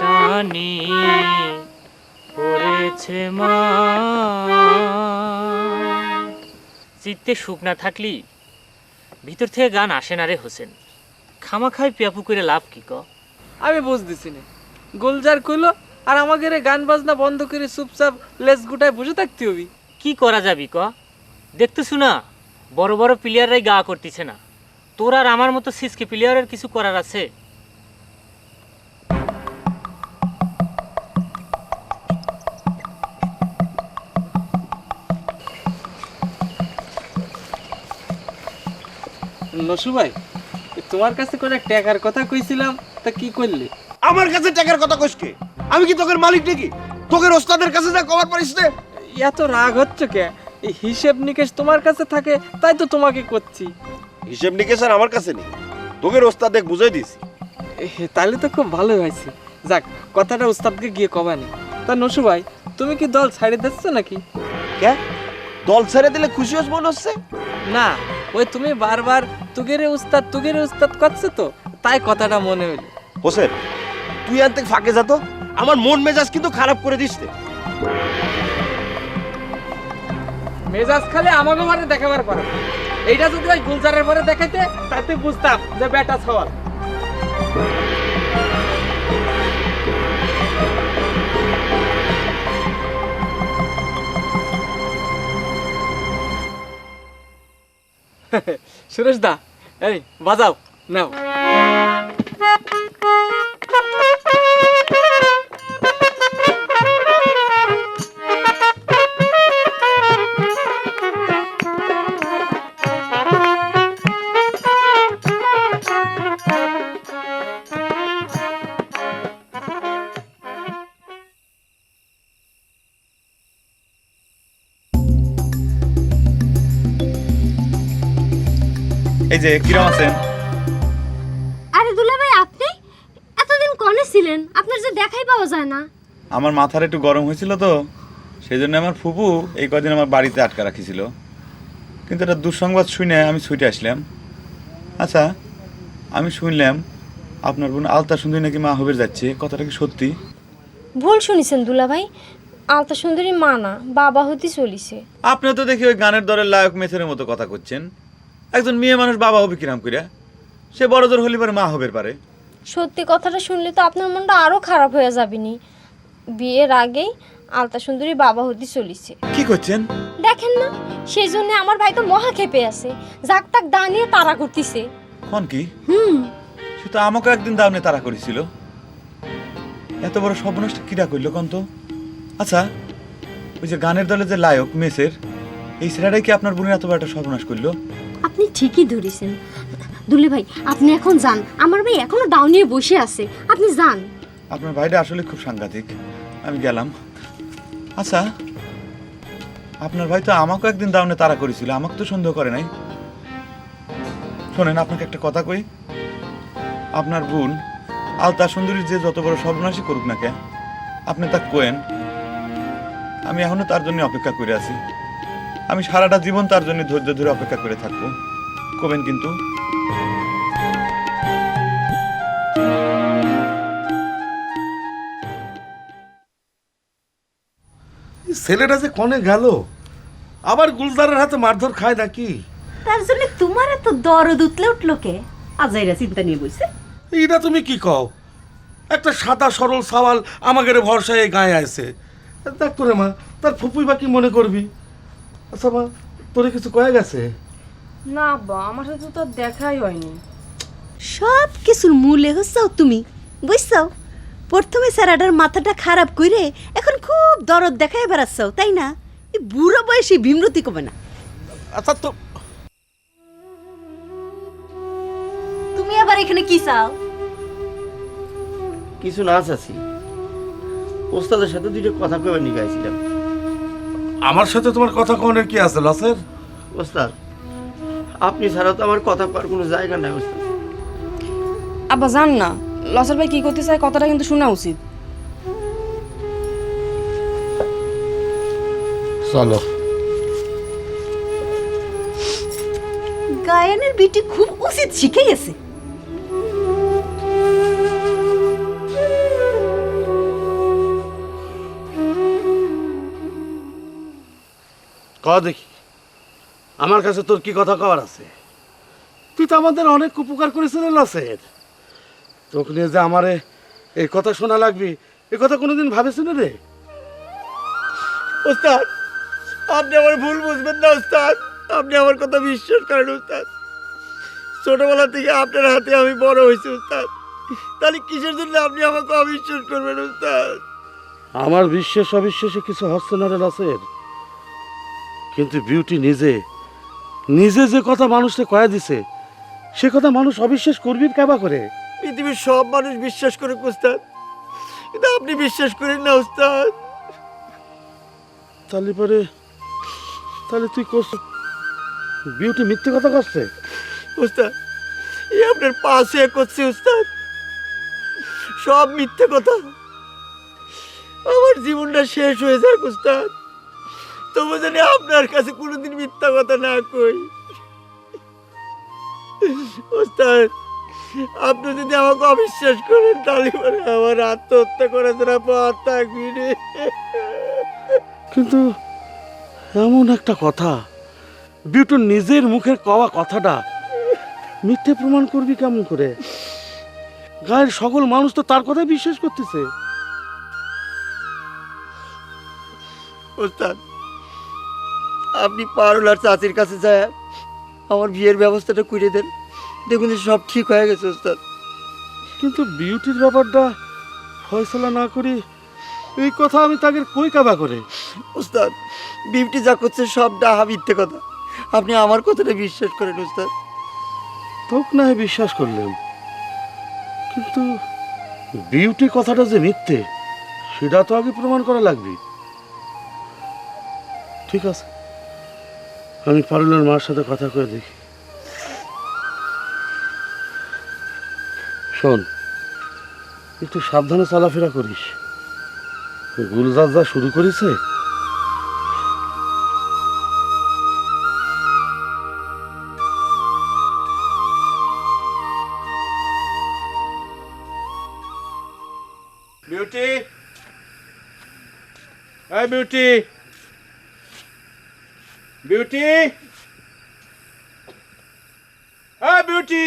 টানি পড়েছে মা, চিত্তে সুখ না থাকলি ভিতর থেকে গান আসে না রে হোসেন। খামাখাই পেয়াপু করে লাভ কি ক? আমি বুঝতেছি না, গোলজার কইলো আর আমাকে রে গান বাজনা বন্ধ করে চুপচাপ লেজ গুটায় বসে থাকতে হবে। কি করা যাবি ক? দেখতেছু না বড় বড় প্লেয়াররাই গা করতেছে না, তোর আর আমার মতো সিসকে প্লেয়ারের কিছু করার আছে? নসু ভাই, তোমার কাছে করে টাকার কথা কইছিলাম, তা কি করলে? আমার কাছে টাকার কথা কইসকে? আমি কি তোকের মালিক নাকি? তোকের ওস্তাদের কাছে যা কভার পারিস না। এত রাগ হচ্ছে কে? এই হিসেব নিকেশ তোমার কাছে থাকে তাই তো তোমাকে করছি। হিসেব নিকেশ আর আমার কাছে নেই, তোকের ওস্তাদ দেখ বুঝাই দিছি। তাহলে তো খুব ভালো হয়েছে। যাক, কথাটা উস্তাদকে গিয়ে কবানি। তা নসু ভাই, তুমি কি দল ছাড়িয়ে দিচ্ছ নাকি? কে দল ছেড়ে দিলে খুশি হস মনে হচ্ছে? না, ওই তুমি বারবার তুগেরে উস্তাদ করছো তো, তাই কথাটা মনে হইলো। হোসেন, তুই আনতে ফাঁকে যা তো, আমার মন মেজাজ কিন্তু খারাপ করে দিস রে। মেজাজ খালি আমাকে মানে দেখাবার পারে, এইটা যদি ওই গুলজারের পরে দেখাইতে তাতে বুঝতাম যে বেটা সওয়াল। সুরেশ দা, এই বাজাও নাও। এই যে কিরম আছেন? আরে দুলা ভাই, আপনি এতদিন কনে ছিলেন? আপনার যে দেখাই পাওয়া যায় না। আমার মাথার একটু গরম হয়েছিল তো, সেই জন্য আমার ফুপু এই কদিন আমার বাড়িতে আটকা রাখিছিল, কিন্তু একটা দুঃসংবাদ শুনে আমি ছুটে আসলাম। আচ্ছা, আমি শুনলাম আপনার বোন আলতা সুন্দরী নাকি মা হবে যাচ্ছে, কথাটা কি সত্যি? ভুল শুনেছেন দুলা ভাই, আলতা সুন্দরী মা না, বাবা হতে চলিছে। আপনি তো দেখি ওই গানের দরের লায়ক মেথের মতো কথা করছেন। একজন মেয়ে মানুষ বাবা হবে কিরাম কইরা? সে বড় জোর হলে পারে মা হবে পারে। সত্যি কথাটা শুনলে তো আপনার মনটা আরো খারাপ হয়ে যাবেনি। বিয়ের আগেই আলতা সুন্দরী বাবা হতে চলিছে। কি করছেন? দেখেন না, সেই জন্য আমার ভাই তো মহা খেপে আছে, জাক তাক দাঁড়িয়ে তাড়া করতেছে। কোন কি? সে তো আমাকে একদিন দামনে তারা করেছিল। এত বড় সর্বনাশটা কিরা করলো কোন তো? আচ্ছা, ওই যে গানের দলে যে লায়ক মেসের, এই ছেলেটাই কি আপনার বোনের এত বড় একটা সর্বনাশ করলো? আপনি ঠিকই ধরেছেন দুলে ভাই, আপনি এখন যান, আমার ভাই এখনো দাও নিয়ে বসে আছে, আপনি যান। আপনার ভাইটা আসলে খুব সাংঘাতিক, আমি গেলাম। আচ্ছা, আপনার ভাই তো আমাকে একদিন দাউনে তাড়া করেছিল, আমাকে তো সন্দেহ করে নাই। শোনেন, আপনাকে একটা কথা কই, আপনার বোন আলতা সুন্দরীর যে যত বড় সর্বনাশী করুক না কে, আপনি তা কোয়েন আমি এখনো তার জন্য অপেক্ষা করে আছি। আমি সারাটা জীবন তার জন্য ধৈর্য ধরে অপেক্ষা করে থাকবো। কবেন কিন্তু? ছেলেটা যে কনে গেল, আবার গুলজারের হাতে মারধর খায় নাকি? তার জন্য তোমার এত দরদ উতলে উঠলো কে? আজাইরা চিন্তা নিয়ে বসে। এইটা তুমি কি কও? একটা সাদা সরল সওয়াল আমাদের ভরসায় এই গায়ে আছে। দেখ তোরে মা, তার ফুপুই বা কি মনে করবি? আচ্ছা মা, তোরে কিছু কয়ে গেছে? না আব্বা, আমার সাথে তো তার দেখাই হয়নি। সব কিছুর মূলে হচ্ছাও তুমি, বুঝছাও? প্রথমে স্যারাডার মাথাটা খারাপ করে এখন খুব দরদ দেখায় বেড়াচ্ছাও, তাই না? এই বুড়ো বয়সী বিমরতি কবে না? আচ্ছা তো তুমি আবার এখানে কি চাও? কিছু না চাচ্ছি, ওস্তাদের সাথে দুইটা কথা কইবার নিয়ে গাইছিলাম। আমার সাথে তোমার কথা কনের কি আছে লসের? ওস্তাদ, আপনি ছাড়া তো আমার কথা কওয়ার কোনো জায়গা নাই ওস্তাদ। আব্বা জান না, লসার ভাই কি করতে চায় কথাটা কিন্তু শোনা উচিত। চলো। গায়নের বিটি খুব উচিত শিখে গেছে। ক দেখি, আমার কাছে তোর কি কথা কওয়ার আছে? তুই তো আমাদের অনেক উপকার করেছিলি লসের। তোকে নিয়ে যে আমারে এই কথা শোনা লাগবি, এই কথা কোনোদিন ভাবেছিল রে? ওস্তাদ, আপনি আমার ভুল বুঝবেন না ওস্তাদ, আপনি আমার কথা বিশ্বাস করেন ওস্তাদ। ছোটবেলা থেকে আপনার হাতে আমি বড় হয়েছি ওস্তাদ, তাহলে কিসের জন্য আপনি আমাকে অবিশ্বাস করবেন ওস্তাদ? আমার বিশ্বাস অবিশ্বাসে কিছু হচ্ছে না রে লসের, কিন্তু বিউটি নিজে নিজে যে কথা মানুষকে কয়া দিছে, সে কথা মানুষ অবিশ্বাস করবি কেবা করে? পৃথিবীর সব মানুষ বিশ্বাস করে ওস্তাদ, কিন্তু আপনি বিশ্বাস করেন না ওস্তাদ। তাহলে তুই কোস বিউটি মিথ্যে কথা করছে? ওস্তাদ, এই আপনার পাশে করছে ওস্তাদ, সব মিথ্যে কথা। আমার জীবনটা শেষ হয়ে যাক ওস্তাদ, তবু জানি আপনার কাছে কোনোদিন মিথ্যা কথা না কই। ওস্তাদ, আপনি যদি আমাকে অবিশ্বাস করেন তাহলে পরে আমার আত্মহত্যা করে ছাড়া পথ থাকবি রে। কিন্তু এমন একটা কথা, বিউটির নিজের মুখের কওয়া কথাটা মিথ্যে প্রমাণ করবি কেমন করে? গায়ের সকল মানুষ তো তার কথাই বিশ্বাস করতেছে। ওস্তাদ, আপনি পারুলার চাচির কাছে যায় আমার বিয়ের ব্যবস্থাটা করে দেন, দেখুন যে সব ঠিক হয়ে গেছে ওস্তাদ। কিন্তু বিউটির ব্যাপারটা ফয়সলা না করি এই কথা আমি তাকে কই কাবা করে? ওস্তাদ, বিউটি যা করছে সব ডাহা মিথ্যে কথা, আপনি আমার কথাটা বিশ্বাস করেন ওস্তাদ। তোক না হয় বিশ্বাস করলাম, কিন্তু বিউটি কথাটা যে মিথ্যে সেটা তো আগে প্রমাণ করা লাগবে। ঠিক আছে, আমি পারুলের মার সাথে কথা করে দেখি। শোন, একটু সাবধানে চলাফেরা করিস, গুলজার যা শুরু করেছে। বিউটি, এই বিউটি, বিউটি, এই বিউটি,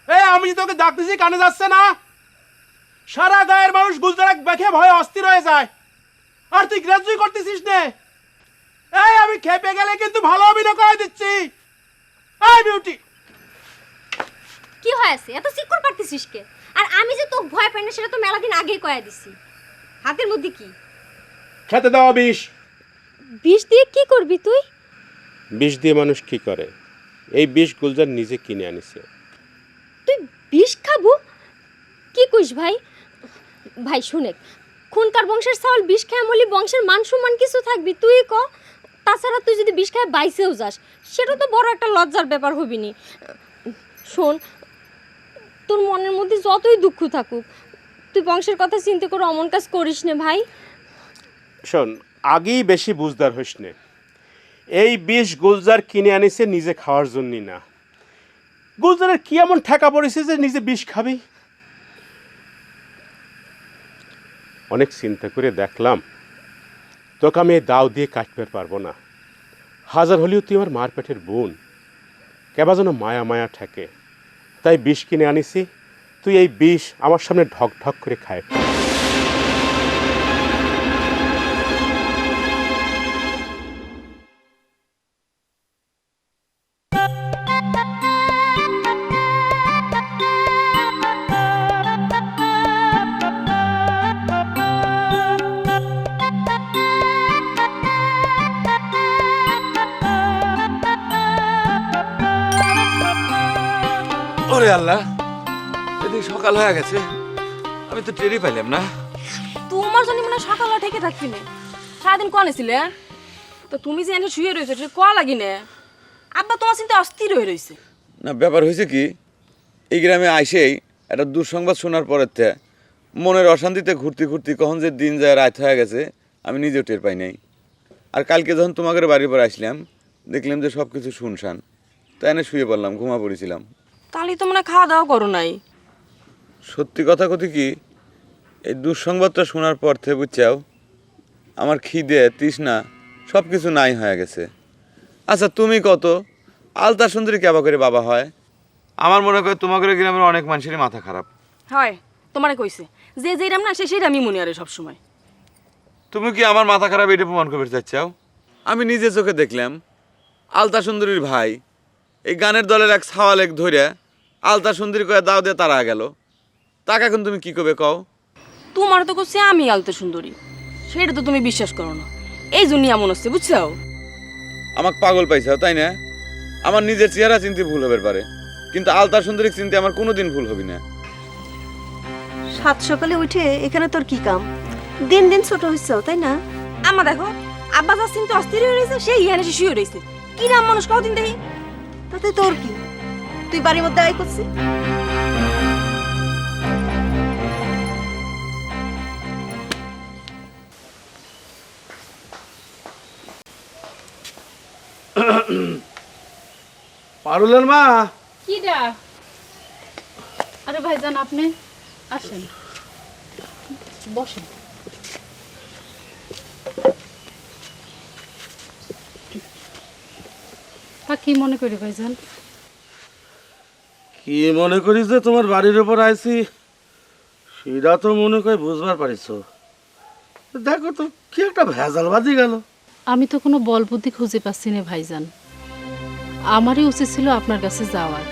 এই আমি তোকে ডাকতেছি কানে যাচ্ছে না? সারা গায়ের মানুষ গুলজার দেখে ভয়ে অস্থির হয়ে যায়, আর তুই গ্রাজুয়েট করতেছিস নে। এই আমি খেপে গেলে কিন্তু ভালো অভিনয় করে দিচ্ছি। এই বিউটি, কি হয়েছে এত চিকুর পারতেছিস কে? আর আমি যে তোকে ভয় পাই না সেটা তো মেলা দিন আগেই কয়া দিছি। হাতের মধ্যে কি? খেতে দাও বিষ। বিষ দিয়ে কি করবি তুই? বিষ দিয়ে মানুষ কি করে? এই বিষ গুলজার নিজে কিনে আনিছে। তুই বিষ খাবো? কি কইস ভাই? ভাই শুনে, খুনকার বংশের চাউল বিষ খায় মলি বংশের মান সম্মান কিছু থাকবি? তুই ক। তাছাড়া তুই যদি বিষ খায় বাইসেও যাস সেটা তো বড় একটা লজ্জার ব্যাপার হবি নি। শোন, তোর মনের মধ্যে যতই দুঃখ থাকুক তুই বংশের কথা চিন্তা করে অমন কাজ করিস না ভাই। শোন, আগেই বেশি বুঝদার হইস নে। এই বিষ গুলজার কিনে আনিছে নিজে খাওয়ার জন্যই না। গুলজারের কি এমন ঠেকা পড়েছে যে নিজে বিষ খাবি? অনেক চিন্তা করে দেখলাম তোকে আমি এই দাও দিয়ে কাটতে পারবো না। হাজার হলেও তুই আমার মার পেটের বোন, কেবা যেন মায়া মায়া ঠেকে। তাই বিষ কিনে আনিছি, তুই এই বিষ আমার সামনে ঢক ঢক করে খায়। ওরে আল্লাহ, এদিকে সকাল হয়ে গেছে, আমি তো টেরই পাইলাম না। তোমার জন্য মনে হয় সকালে থেকে থাকবি না। সারাদিন কনে ছিলে? তো তুমি যে এনে শুয়ে রয়েছো সেটা কোয়া লাগি না? আব্বা তোমার চিন্তা অস্থির হয়ে রয়েছে। না, ব্যাপার হয়েছে কি, এই গ্রামে আইসেই একটা দুঃসংবাদ শোনার পরের থেকে মনের অশান্তিতে ঘুরতে ঘুরতে কখন যে দিন যায় রাত হয়ে গেছে আমি নিজেও টের পাই নাই। আর কালকে যখন তোমাদের বাড়ির পর আসলাম দেখলাম যে সব কিছু শুনশান, তাই এনে শুয়ে পড়লাম, ঘুমা পড়েছিলাম। তাহলে তো মনে খাওয়া দাওয়া করো নাই। সত্যি কথা কতি কি, এই দুঃসংবাদটা শোনার পর থেকে বুঝছাও আমার খিদে তৃষ্ণা সব কিছু নাই হয়ে গেছে। আচ্ছা তুমি কত আলতা সুন্দরী কেবা করে বাবা হয়? আমার মনে করে তোমাদের গ্রামের অনেক মানুষেরই মাথা খারাপ হয়। তোমারে কইছে যে যেরাম না সে সেরামই মনে আরে সবসময়। তুমি কি আমার মাথা খারাপ এটা প্রমাণ করতে চাচ্ছাও? আমি নিজে চোখে দেখলাম আলতা সুন্দরীর ভাই এই গানের দলের এক ছাওয়ালেক ধরে আলতা সুন্দরী করে দাও দিয়ে তারা গেল। তাকে এখন তুমি কি করবে কও? তোমার তো কইছে আমি আলতা সুন্দরী, সেটা তো তুমি বিশ্বাস করো না। এই জন্যই এমন হচ্ছে, বুঝছো? আমাকে পাগল পাইছাও তাই না? আমার নিজের চেহারা চিনতে ভুল হবে পারে, কিন্তু আলতা সুন্দরী চিনতে আমার কোনোদিন ভুল হবে না। সাত সকালে উঠে এখানে তোর কি কাম? দিন দিন ছোট হইছ তাই না? আমা দেখো, আব্বা যা চিন্তা অস্থির হয়ে রয়েছে সেই ইহানে সে শুয়ে রয়েছে। কি নাম মানুষ কদিন দেখি। তাতে তোর কি? তুই বাড়ির মধ্যে আয় করছিস? পারুলের মা, কিডা? আরে ভাইজান আপনি আসেন, বসেন। তা কি মনে করি ভাইজান? কি মনে করিস যে তোমার বাড়ির উপর আইছি সেটা তো মনে করে বুঝবার পারিস। দেখো তো কি একটা ভেজাল বাজি গেল। আমি তো কোনো বল বুদ্ধি খুঁজে পাচ্ছি না ভাইজান। আমারই উচিত ছিল আপনার কাছে যাওয়ার,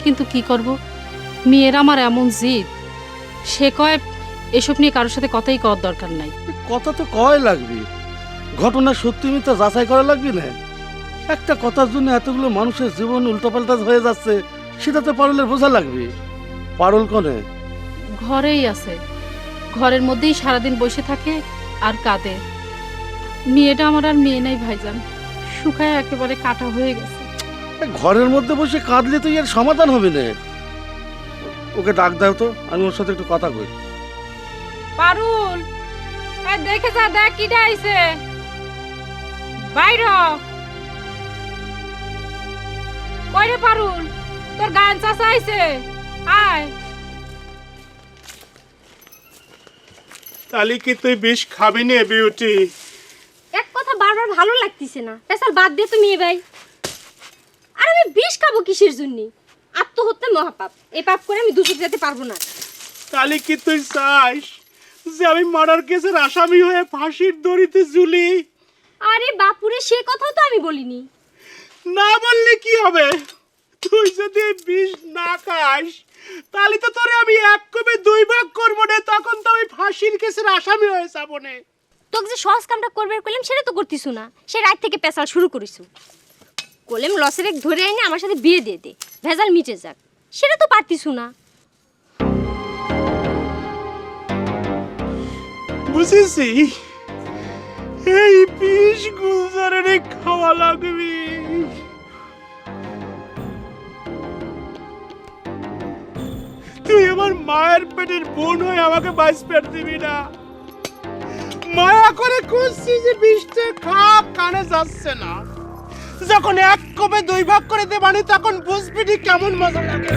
কিন্তু কি করব, মেয়ের আমার এমন জিদ, সে কয় এসব নিয়ে কারোর সাথে কথাই করার দরকার নাই। কথা তো কয় লাগবি, ঘটনা সত্যি মিথ্যা যাচাই করা লাগবি না। একটা কথার জন্য এতগুলো মানুষের জীবন উল্টোপাল্টা হয়ে যাচ্ছে, সেটা তো পারুলের বোঝা লাগবে। পারুল কোনে? ঘরেই আছে, ঘরের মধ্যেই সারাদিন বসে থাকে আর কাঁদে। মেয়েটা আমার আর মেয়ে নাই ভাইজান, শুকায় একেবারে কাটা হয়ে গেছে। ঘরের মধ্যে বসে কাঁদলে তো এর সমাধান হবে না। ওকে ডাক দাও তো, আমি ওর সাথে একটু কথা কই। পারুল, দেখে যা, দেখ কিটা আইছে বাইর। কইরে পারুল, তোর গান চাচা আইছে, আয়। তাহলে কি তুই বিষ খাবি নে বিউটি? এক কথা বারবার ভালো লাগতেছে না, পেশাল বাদ দিয়ে তুমি এ ভাই। আর আমি বিষ খাবো কিসের জন্য? আত্মহত্যা মহাপাপ, এই পাপ করে আমি দূষিত যেতে পারবো না। তাহলে কি তুই চাস যে আমি মার্ডার কেসের আসামি হয়ে ফাঁসির দড়িতে ঝুলি? আরে বাপুরে, সে কথাও তো আমি বলিনি। না বললে কি হবে? তুই যদি এই বিষ না খাস তাহলে তো তোরে আমি এক কমে দুই ভাগ করবো না, তখন তো আমি ফাঁসির কেসের আসামি হয়ে যাবো না। তোকে যে সহজ কামটা করবে কইলাম সেটা তো করতিস না, সে রাত থেকে পেশাল শুরু করিস। কইলাম লসের এক ধরে এনে আমার সাথে বিয়ে দিয়ে দে, ভেজাল মিটে যাক, সেটা তো পারতিস না। বুঝেছি, এই বিষ গুলজারে খাওয়া লাগবে। তুই আমার মায়ের পেটের বোন হয়ে আমাকে বাইস পেট দিবি না। মায়া করে খুঁজছি যে বিষটা খাপ কানে যাচ্ছে না। যখন এক কোপে দুই ভাগ করে দেবানি তখন বুঝবি কেমন মজা লাগে।